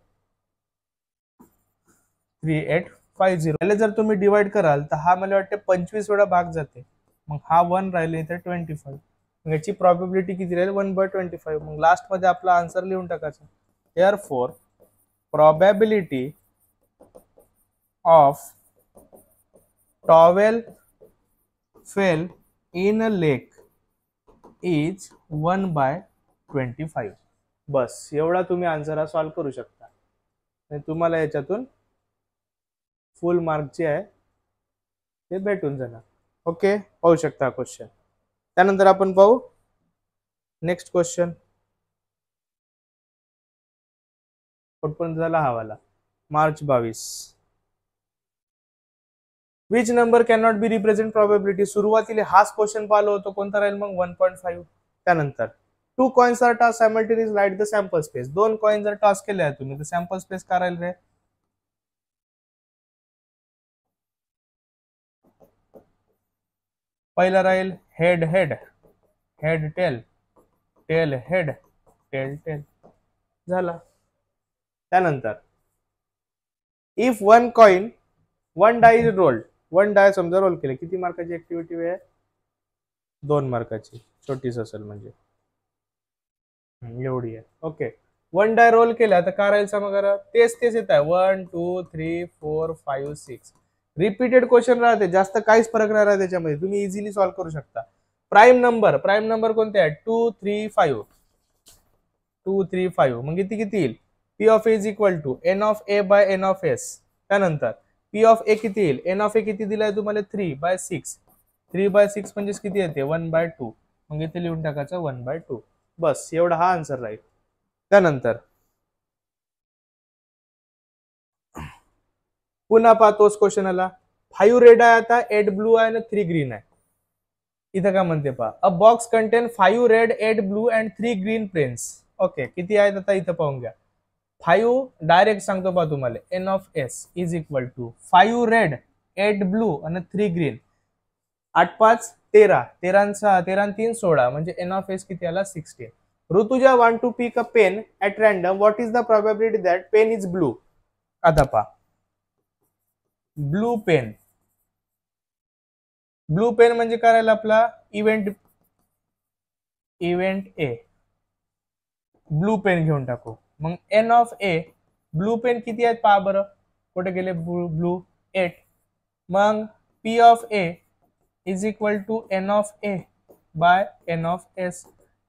3850 याला जर तुम्ही डिवाइड कराल तर हा मला वाटते 25 वेळा भाग जाते. मग हा 1 राहिले तर 25. याची प्रोबॅबिलिटी किती राहील 1/25. मग लास्ट मध्ये आपला आन्सर लिहून टाकायचा. Therefore probability of towel fell in a lake is 1/25. बस एवढा तुम्ही आन्सर हा सॉल्व्ह करू शकता आणि तुम्हाला याच्यातून फुल मार्क जे आहे ते भेटून जाणार. ओके, पाहू शकता क्वेश्चन. त्यानंतर आपण पाहू नेक्स्ट क्वेश्चन. कुठपर्यंत झाला हा वाला March 22. Which number cannot be represent probability. सुरुवातीला हाच क्वेश्चन पाहिलो होतो, कोणता राहील मग 1.5. त्यानंतर 2 coins are toss simultaneous write the sample space. 2 coin जर टॉस केले आहे तुम्ही तर सॅम्पल स्पेस काय राहील रे? पहिला राहील head head, head tail, tail head, tail tail. झाला. त्यानंतर if one die is rolled one die समजा रोल केले, किती मार्काची ऍक्टिव्हिटी आहे? 2 मार्काची, छोटीच असेल म्हणजे एवढी आहे. ओके, वन डाय रोल केला तर काय राहील मग? तेच येत आहे 1 2 3 4 5 6 रिपीटेड क्वेश्चन राहते, जास्त काहीच फरक नाही राहते त्याच्यामध्ये, तुम्ही इझिली सॉल्व्ह करू शकता. प्राईम नंबर कोणते आहे? 2 3 5 2 3 5 मग किती येईल? P of A is equal to N of A by N of S. त्यानंतर पी ऑफ ए किती येईल? एन ऑफ ए किती दिलाय तुम्हाला? 3/6. 3/6 म्हणजे किती येते? 1/2. मग इथे लिहून टाकायचं 1/2. बस एवढा हा आन्सर राहील. त्यानंतर पुन्हा पाहतोच क्वेश्चन आला. 5 रेड आहे आता, 8 ब्लू आहे आणि 3 ग्रीन आहे. इथं काय म्हणते पहा, a box contain 5 red 8 blue and 3 green pens. Okay, किती आहेत आता इथं पाहून घ्या. 5 डायरेक्ट सांगतो पहा तुम्हाला, N of S is equal to 5 red 8 blue आणि 3 ग्रीन. 8 5 13, 13 3 16 म्हणजे एन ऑफ एस किती आला? 16. Rutuja want to pick a pen at random, what is the probability that pen is blue? आता पहा, ब्लू पेन म्हणजे काय राहिला आपला? इव्हेंट ए. ब्लू पेन घेऊन टाकू. मग N of A, blue pen किती आहेत पहा बरं, कुठे गेले ब्लू? 8. मग P of A is equal to N of A by N of S.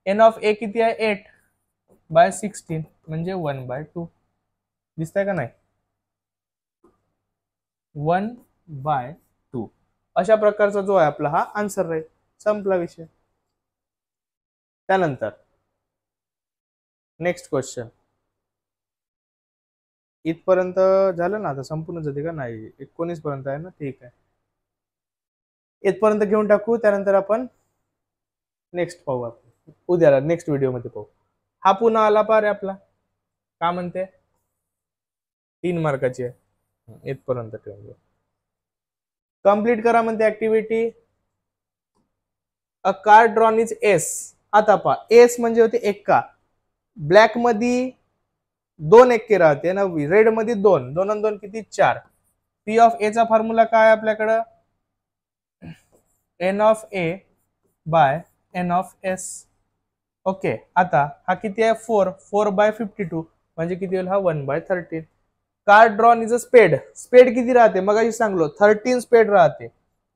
N of A किती आहे? 8/16 म्हणजे 1/2. दिसतंय का नाही? 1/2 अशा प्रकारचा जो आहे आपला हा आन्सर राहील. संपला विषय. त्यानंतर नेक्स्ट क्वेश्चन. इथपर्यंत झालं ना? आता संपूर्ण जाते का? नाही, 19 पर्यंत आहे ना? ठीक आहे, इथपर्यंत घेऊन टाकू. त्यानंतर आपण नेक्स्ट पाहू, आपण उद्याला नेक्स्ट व्हिडिओ मध्ये पाहू. हा पुन्हा आला पारे आपला, काय म्हणते? 3 मार्काची आहे. इथपर्यंत ठेवून कंप्लीट करा म्हणते activity. A card drawn is S. आता पहा, एस म्हणजे होते एक्का. ब्लॅक मध्ये 2 एक्के राहते ना, रेड मध्ये 2 2 आणि 2 किती? 4. पी ऑफ ए चा फॉर्म्युला काय आहे आपल्याकडं? N of A by N of S. Okay, आता हा किती आहे? 4/52 म्हणजे किती होईल? हा 1/13. कार्ड ड्रॉन इज अ स्पेड. स्पेड किती राहते? मग अशी सांगलो 13 स्पेड राहते.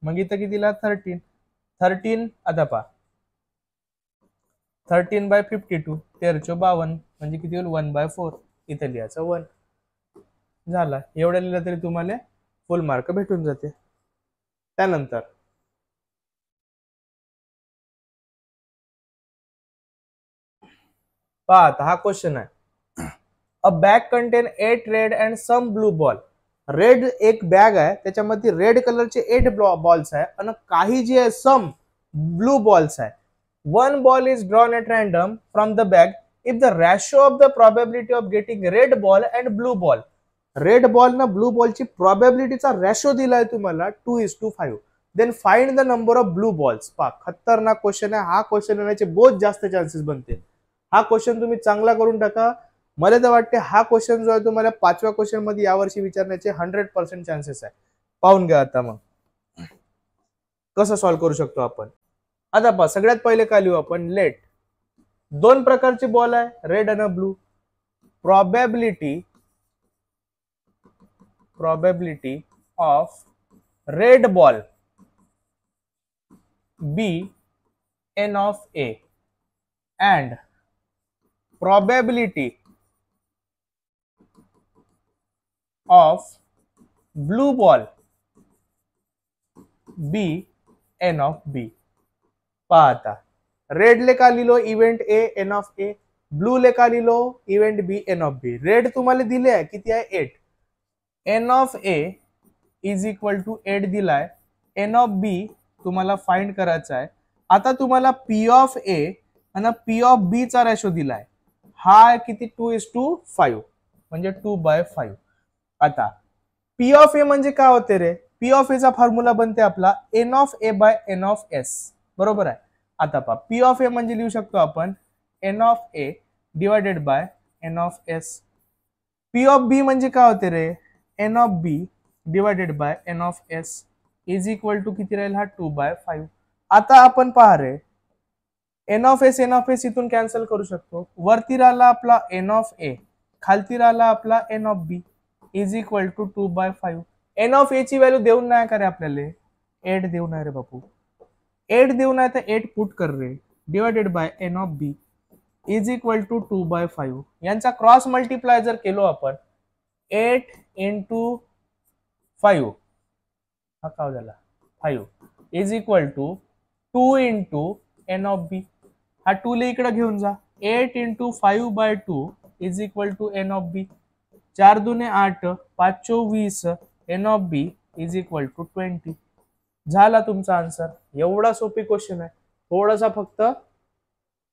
मग इथं कितीला? 13. आता पहा, 13/52 13/52 म्हणजे किती होईल? 1/4. इथं लिहायचं 1. झाला. एवढं लिहिलं तरी तुम्हाला फुल मार्क भेटून जाते. त्यानंतर पहा, आता हा क्वेश्चन आहे. A bag contain 8 red and some blue ball. Red एक बॅग आहे, त्याच्यामध्ये रेड कलरचे 8 बॉल्स आहे आणि काही जे आहे सम ब्लू बॉल्स आहे. 1 ball is drawn at random from the bag if the ratio of the probability of getting red ball and blue ball. Red ball ना ब्लू बॉलची प्रोबॅबिलिटीचा रेशो दिलाय तुम्हाला 2:5. Then find the number of blue balls. पहा, खतरनाक question आहे हा. Question येण्याचे बहुत जास्त चान्सेस बनते. हा क्वेश्चन तुम्ही चांगला करून टाका. मला तर वाटते हा क्वेश्चन जो आहे तुम्हाला 5व्या क्वेश्चन मध्ये यावर्षी विचारण्याचे 100% चान्सेस आहे. पाहून घ्या आता मग कसं सॉल्व्ह करू शकतो आपण. आता पहा, सगळ्यात पहिले काय लिहू आपण? लेट. 2 प्रकारचे बॉल आहे, रेड आणि blue. Probability of red ball be N of A and probability of blue ball B n of B. पहा आता, रेड ले का लिहिलो? Event A n of A. Blue ले का लिहिलो? Event B N of B. Red तुम्हाला दिले आहे किती आहे? 8. N of A is equal to 8 दिलाय. एन ऑफ बी तुम्हाला फाइंड करायचा आहे. आता तुम्हाला पी ऑफ ए आणि पी ऑफ बी चा रेशो दिलाय. हा किती? 2:5 म्हणजे 2/5. आता पी ऑफ ए म्हणजे काय होते रे? पी ऑफ ए चा फॉर्म्युला बनते आपला N of A by N of S. बरोबर आहे. आता पहा, पी ऑफ ए म्हणजे लिहू शकतो आपण n of A divided by N of S. P of B म्हणजे काय होते रे? N of B divided by N of S. Is equal to किती राहील हा 2/5. आता आपण पहा रे, एन ऑफ एस इथून कॅन्सल करू शकतो. वरती राहिला आपला एन ऑफ ए, खालती राहिला आपला N of B is equal to 2/5. N of A ची व्हॅल्यू देऊन नाही का रे आपल्याला, 8 देऊन आहे रे बापू. 8 देऊन आहे तर 8 पुट कर रे, divided by N of B is equal to 2/5. यांचा क्रॉस मल्टिप्लाय जर केलो आपण, 8 इंटू 5 हा काय झाला 5 is equal to 2 into n of B. हा 2 ले इकडे घेऊन जा, 8 into 5/2 is equal to N of B. 4 दुने 8, 5 चोक 20, n of B is equal to 20. झाला तुमचा आन्सर. एवढा सोपी क्वेश्चन आहे, थोडासा फक्त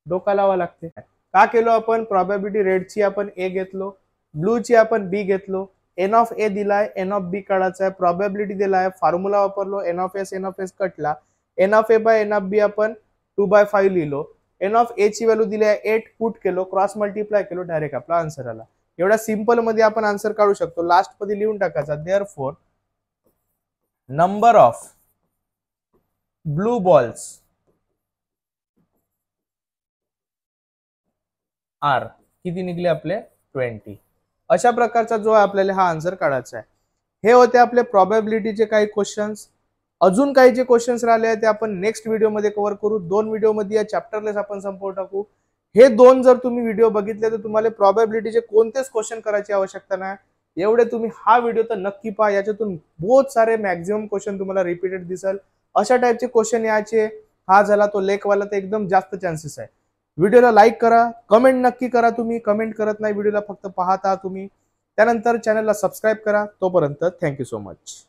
डोका लावा लागते. का केलो आपण, प्रोबॅबिलिटी रेडची आपण ए घेतलो, ब्लूची आपण बी घेतलो. एन ऑफ ए दिलाय, एन ऑफ बी काढायचा आहे, प्रोबॅबिलिटी दिलाय, फॉर्म्युला वापरलो, एन ऑफ एस कटला, n of A by N of B आपण 2/5 लिहिलो. एन ऑफ ए ची व्हॅल्यू दिली आहे 8 पुट केलो, क्रॉस मल्टिप्लाय केलो, डायरेक्ट आपला आन्सर आला. एवढ्या सिंपल मध्ये आपण आन्सर काढू शकतो. लास्ट मध्ये लिहून टाकायचा, therefore number of blue balls are किती निघले आपले 20. अशा प्रकारचा जो आपल्याला हा आन्सर काढायचा आहे. हे होते आपले प्रोबॅबिलिटीचे काही क्वेश्चन्स. अजून काही जे क्वेश्चन्स राहिले ते आपण नेक्स्ट व्हिडिओमध्ये कव्हर करू. 2 व्हिडिओमध्ये या चॅप्टरलेस आपण संपवून टाकू. हे 2 जर तुम्ही व्हिडिओ बघितले तर तुम्हाला प्रोबॅबिलिटीचे कोणतेच क्वेश्चन करायची आवश्यकता नाही. एवढे तुम्ही हा व्हिडिओ तर नक्की पहा, याच्यातून बहुत सारे मॅक्झिमम क्वेश्चन तुम्हाला रिपीटेड दिसेल. अशा टाइपचे क्वेश्चन याचे, हा झाला तो लेखवाला, तर एकदम जास्त चान्सेस आहे. व्हिडिओला लाईक करा, कमेंट नक्की करा. तुम्ही कमेंट करत नाही व्हिडिओला, फक्त पाहता तुम्ही. त्यानंतर चॅनलला सबस्क्राईब करा. तोपर्यंत थँक्यू सो मच.